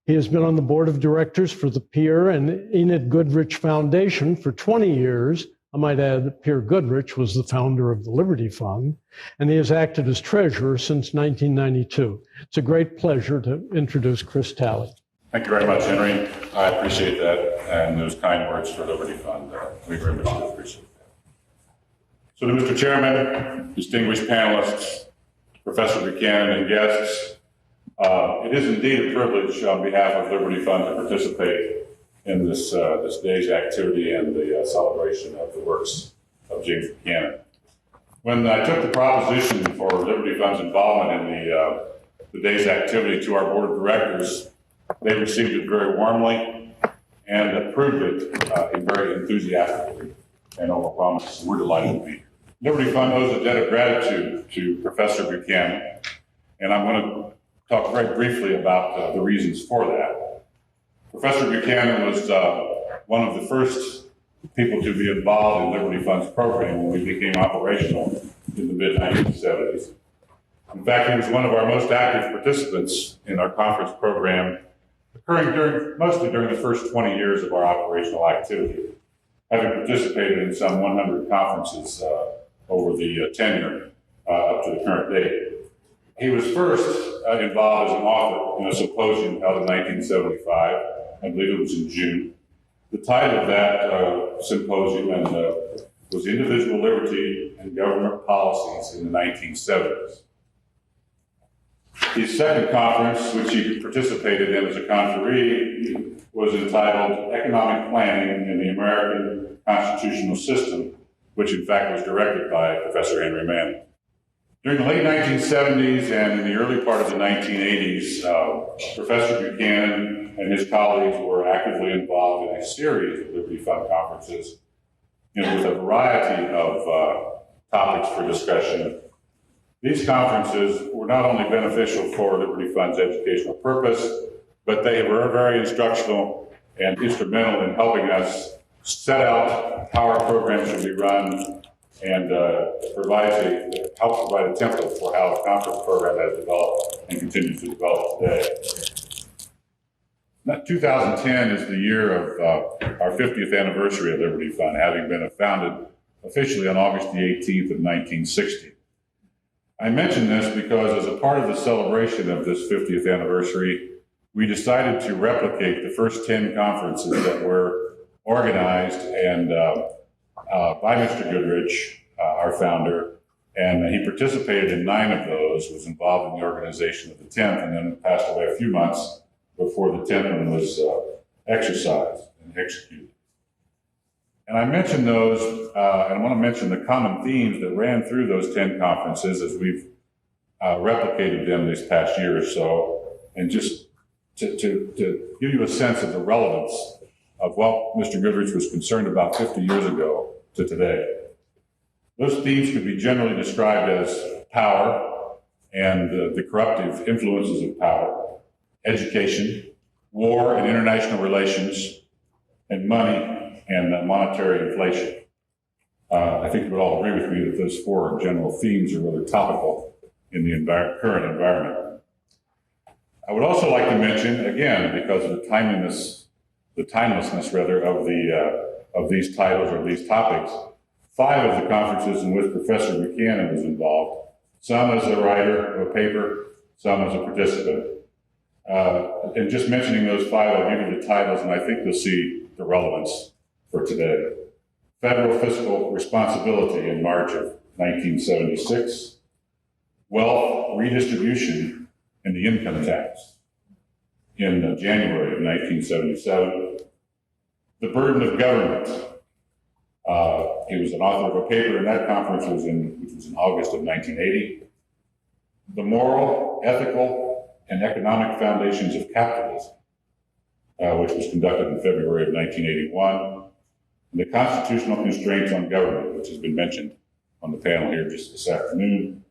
He has been on the board of directors for the Pierre and Enid Goodrich Foundation for 20 years. I might add that Pierre Goodrich was the founder of the Liberty Fund, and he has acted as treasurer since 1992. It's a great pleasure to introduce Chris Talley. Thank you very much, Henry. I appreciate that, and those kind words for Liberty Fund. We very much do appreciate that. So to Mr. Chairman, distinguished panelists, Professor Buchanan, and guests, it is indeed a privilege on behalf of Liberty Fund to participate in this day's activity and the celebration of the works of James Buchanan. When I took the proposition for Liberty Fund's involvement in the day's activity to our board of directors, they received it very warmly and approved it very enthusiastically and overwhelmingly. So we're delighted to be here. Liberty Fund owes a debt of gratitude to Professor Buchanan, and I'm going to talk very briefly about the reasons for that. Professor Buchanan was one of the first people to be involved in Liberty Fund's program when we became operational in the mid-1970s. In fact, he was one of our most active participants in our conference program occurring mostly during the first 20 years of our operational activity, having participated in some 100 conferences over the tenure up to the current date. He was first involved as an author in a symposium held in 1975. I believe it was in June. The title of that symposium was Individual Liberty and Government Policies in the 1970s. His second conference, which he participated in as a conferee, was entitled Economic Planning in the American Constitutional System, which in fact was directed by Professor Henry Manne. During the late 1970s and in the early part of the 1980s, Professor Buchanan and his colleagues were actively involved in a series of Liberty Fund conferences, with a variety of topics for discussion. These conferences were not only beneficial for Liberty Fund's educational purpose, but they were very instructional and instrumental in helping us set out how our program should be run and help provide a template for how the conference program has developed and continues to develop today. 2010 is the year of our 50th anniversary of Liberty Fund, having been founded officially on August the 18th of 1960. I mention this because as a part of the celebration of this 50th anniversary, we decided to replicate the first 10 conferences that were organized and by Mr. Goodrich, our founder, and he participated in 9 of those, was involved in the organization of the 10th, and then passed away a few months before the 10th one was exercised and executed. And I mention those, and I want to mention the common themes that ran through those 10 conferences as we've replicated them this past year or so, and just to give you a sense of the relevance of what Mr. Goodrich was concerned about 50 years ago to today. Those themes could be generally described as power and the corruptive influences of power, education, war and international relations, and money and monetary inflation. I think you would all agree with me that those 4 general themes are really topical in the current environment. I would also like to mention, again, because of the timelessness of these titles or these topics, 5 of the conferences in which Professor Buchanan was involved, some as a writer of a paper, some as a participant. And just mentioning those 5, I'll give you the titles, and I think you'll see the relevance for today. Federal Fiscal Responsibility in March of 1976, Wealth Redistribution and the Income Tax in January of 1977, The Burden of Government. He was an author of a paper, and that conference which was in August of 1980. The Moral, Ethical, and Economic Foundations of Capitalism, which was conducted in February of 1981. And the Constitutional Constraints on Government, which has been mentioned on the panel here just this afternoon,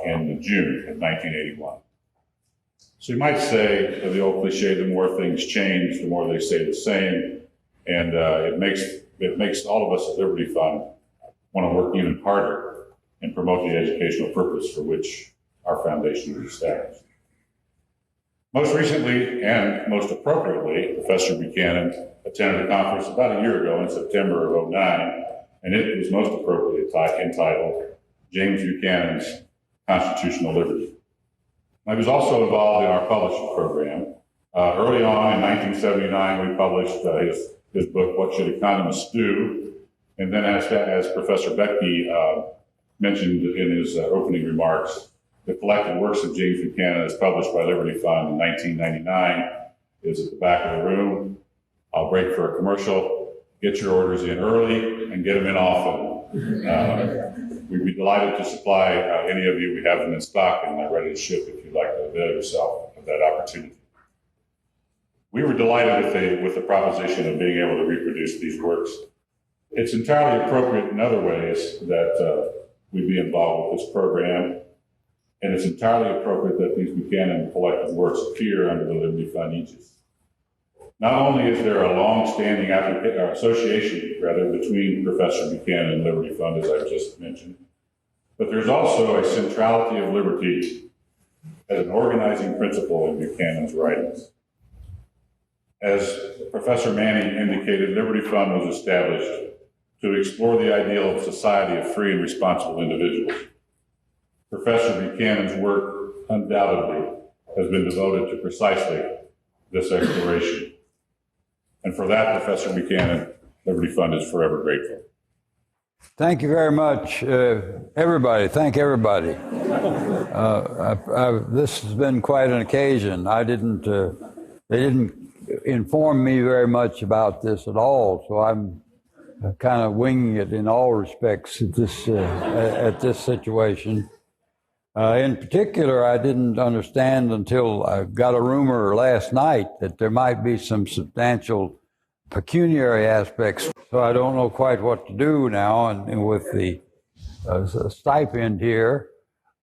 in June of 1981. So you might say, the old cliche, the more things change, the more they stay the same, and it makes all of us at Liberty Fund want to work even harder and promote the educational purpose for which our foundation was established. Most recently, and most appropriately, Professor Buchanan attended a conference about a year ago in September of 2009, and it was most appropriately entitled James Buchanan's Constitutional Liberty. I was also involved in our publishing program. Early on in 1979, we published his book, What Should Economists Do? And then as Professor Becky mentioned in his opening remarks, the collected works of James Buchanan, as published by Liberty Fund in 1999, is at the back of the room. I'll break for a commercial. Get your orders in early and get them in often. We'd be delighted to supply any of you. We have them in stock and they're ready to ship if you'd like to avail yourself of that opportunity. We were delighted with the proposition of being able to reproduce these works. It's entirely appropriate in other ways that we be involved with this program, and it's entirely appropriate that these Buchanan collected works appear under the Liberty Fund aegis. Not only is there a long-standing association between Professor Buchanan and Liberty Fund, as I've just mentioned, but there's also a centrality of liberty as an organizing principle in Buchanan's writings. As Professor Manne indicated, Liberty Fund was established to explore the ideal of society of free and responsible individuals. Professor Buchanan's work undoubtedly has been devoted to precisely this exploration. And for that, Professor Buchanan, Liberty Fund is forever grateful. Thank you very much, everybody. Thank everybody. This has been quite an occasion. They didn't inform me very much about this at all, so I'm kind of winging it in all respects at this situation. In particular, I didn't understand until I got a rumor last night that there might be some substantial pecuniary aspects. So I don't know quite what to do now, and with the stipend here,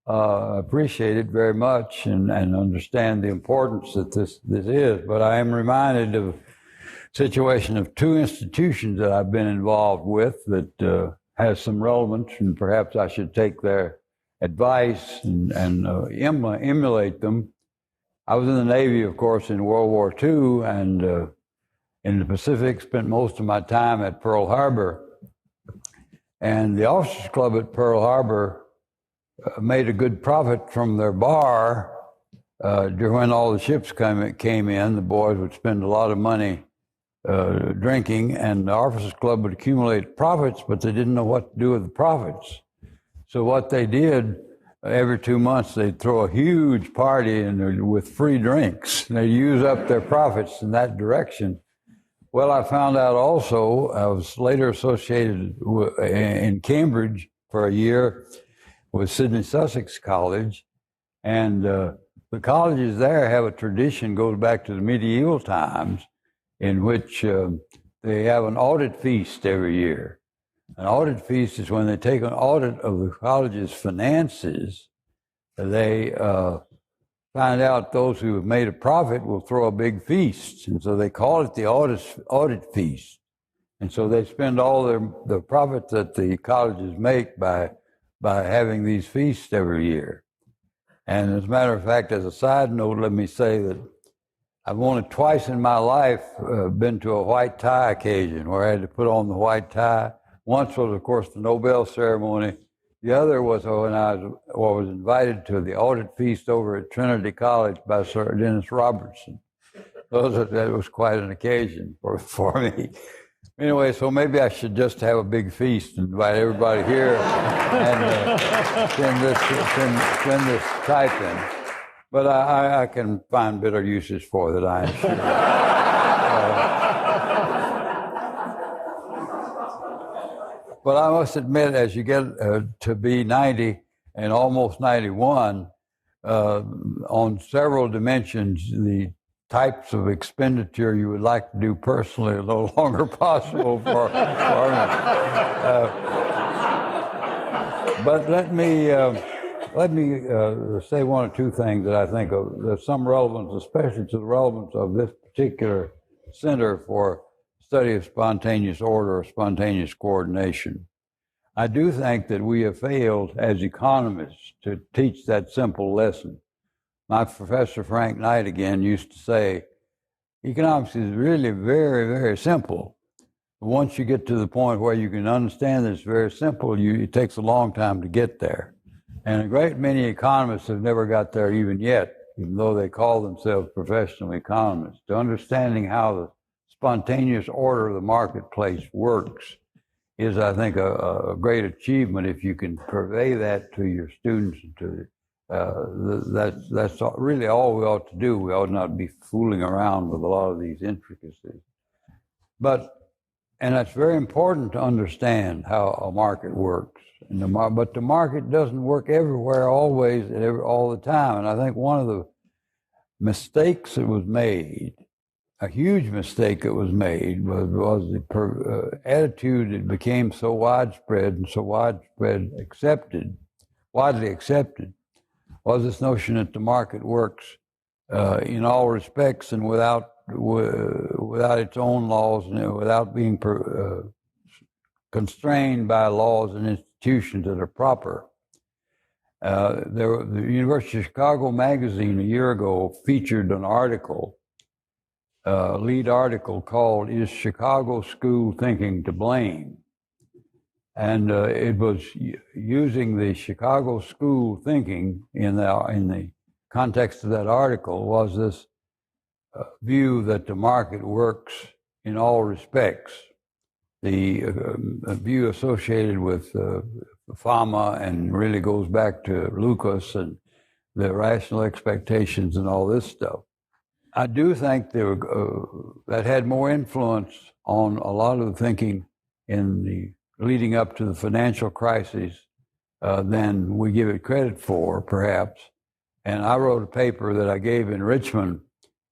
I appreciate it very much and understand the importance that this is. But I am reminded of a situation of two institutions that I've been involved with that has some relevance, and perhaps I should take their advice and emulate them. I was in the Navy, of course, in World War II, and in the Pacific, spent most of my time at Pearl Harbor. And the Officers Club at Pearl Harbor made a good profit from their bar. When all the ships came in, the boys would spend a lot of money drinking, and the Officers Club would accumulate profits, but they didn't know what to do with the profits. So what they did, every 2 months, they'd throw a huge party with free drinks. And they'd use up their profits in that direction. Well, I found out also, I was later associated in Cambridge for a year with Sidney Sussex College, and the colleges there have a tradition, goes back to the medieval times, in which they have an audit feast every year. An audit feast is when they take an audit of the college's finances. They find out those who have made a profit will throw a big feast. And so they call it the audit feast. And so they spend all the profit that the colleges make by having these feasts every year. And as a matter of fact, as a side note, let me say that I've only twice in my life been to a white tie occasion where I had to put on the white tie. Once was, of course, the Nobel ceremony. The other was when I was invited to the audit feast over at Trinity College by Sir Dennis Robertson. That was quite an occasion for me. Anyway, so maybe I should just have a big feast and invite everybody here and send this type in. But I can find better uses for that, I am sure. But I must admit, as you get to be 90 and almost 91, on several dimensions, the types of expenditure you would like to do personally are no longer possible for me. But let me say one or two things that I think there's some relevance, especially to the relevance of this particular Center for Study of Spontaneous Order or Spontaneous Coordination. I do think that we have failed as economists to teach that simple lesson. My professor, Frank Knight, again, used to say, economics is really very, very simple. Once you get to the point where you can understand that it's very simple, it takes a long time to get there. And a great many economists have never got there even yet, even though they call themselves professional economists. To understanding how the spontaneous order of the marketplace works is, I think, a great achievement if you can purvey that to your students. That's really all we ought to do. We ought not be fooling around with a lot of these intricacies. And that's very important to understand how a market works. But the market doesn't work everywhere, always, all the time. And I think one of the mistakes that was made, a huge mistake that was made, was the attitude that became so widespread and so widely accepted, was this notion that the market works in all respects and without its own laws and without being constrained by laws and institutions that are proper. The University of Chicago magazine a year ago featured an article lead article called "Is Chicago School Thinking to Blame?" And it was using the Chicago school thinking in the context of that article was this view that the market works in all respects. The view associated with Fama and really goes back to Lucas and the rational expectations and all this stuff. I do think that had more influence on a lot of the thinking in the leading up to the financial crisis than we give it credit for, perhaps. And I wrote a paper that I gave in Richmond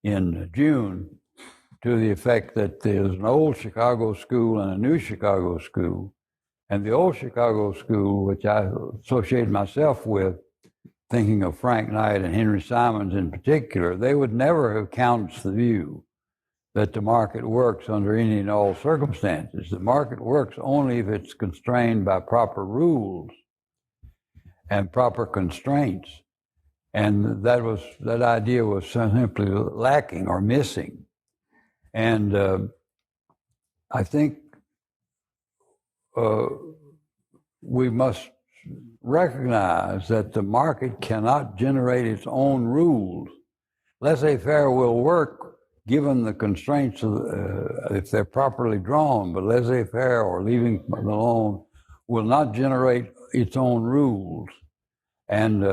in June to the effect that there's an old Chicago school and a new Chicago school. And the old Chicago school, which I associate myself with, thinking of Frank Knight and Henry Simons in particular, they would never have countenanced the view that the market works under any and all circumstances. The market works only if it's constrained by proper rules and proper constraints. And that idea was simply lacking or missing. And I think we must recognize that the market cannot generate its own rules. Laissez-faire will work given the constraints of, if they're properly drawn, but laissez-faire or leaving it alone will not generate its own rules. And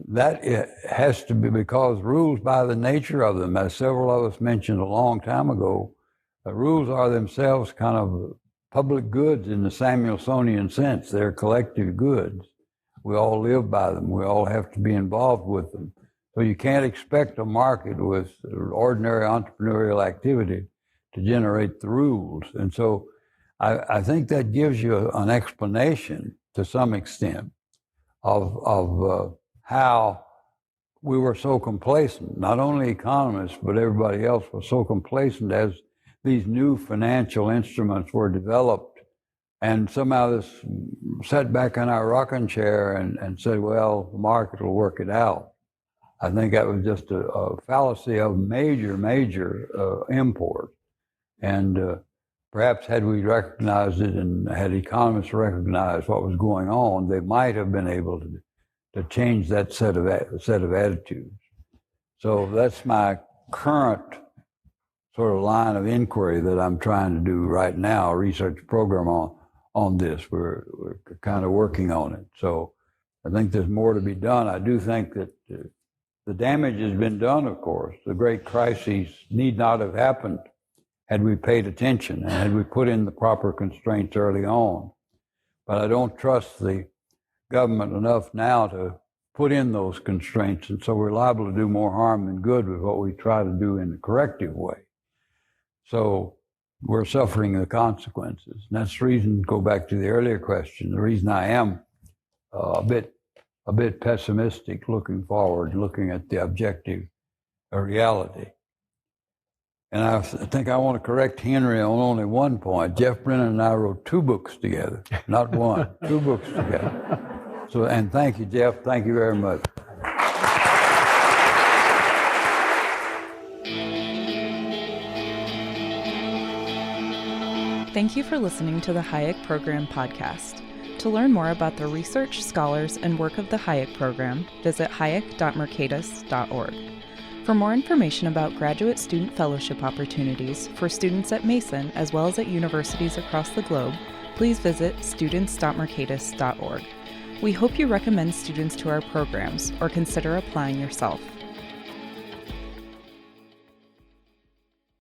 that has to be because rules, by the nature of them, as several of us mentioned a long time ago, rules are themselves kind of public goods in the Samuelsonian sense. They're collective goods. We all live by them. We all have to be involved with them. So you can't expect a market with ordinary entrepreneurial activity to generate the rules. And so I think that gives you an explanation to some extent of how we were so complacent. Not only economists, but everybody else was so complacent as these new financial instruments were developed, and somehow this sat back in our rocking chair and said, well, the market will work it out. I think that was just a fallacy of major import. And perhaps had we recognized it and had economists recognized what was going on, they might have been able to change that set of attitudes. So that's my current sort of line of inquiry that I'm trying to do right now, a research program on this. We're kind of working on it. So I think there's more to be done. I do think that the damage has been done, of course. The great crises need not have happened had we paid attention and had we put in the proper constraints early on. But I don't trust the government enough now to put in those constraints, and so we're liable to do more harm than good with what we try to do in a corrective way. So we're suffering the consequences. And that's the reason, go back to the earlier question, the reason I am a bit pessimistic looking forward, looking at the objective reality. And I think I want to correct Henry on only one point. Jeff Brennan and I wrote 2 books together, not one, 2 books together. So, and thank you, Jeff. Thank you very much. Thank you for listening to the Hayek Program Podcast. To learn more about the research, scholars, and work of the Hayek Program, visit hayek.mercatus.org. For more information about graduate student fellowship opportunities for students at Mason as well as at universities across the globe, please visit students.mercatus.org. We hope you recommend students to our programs or consider applying yourself.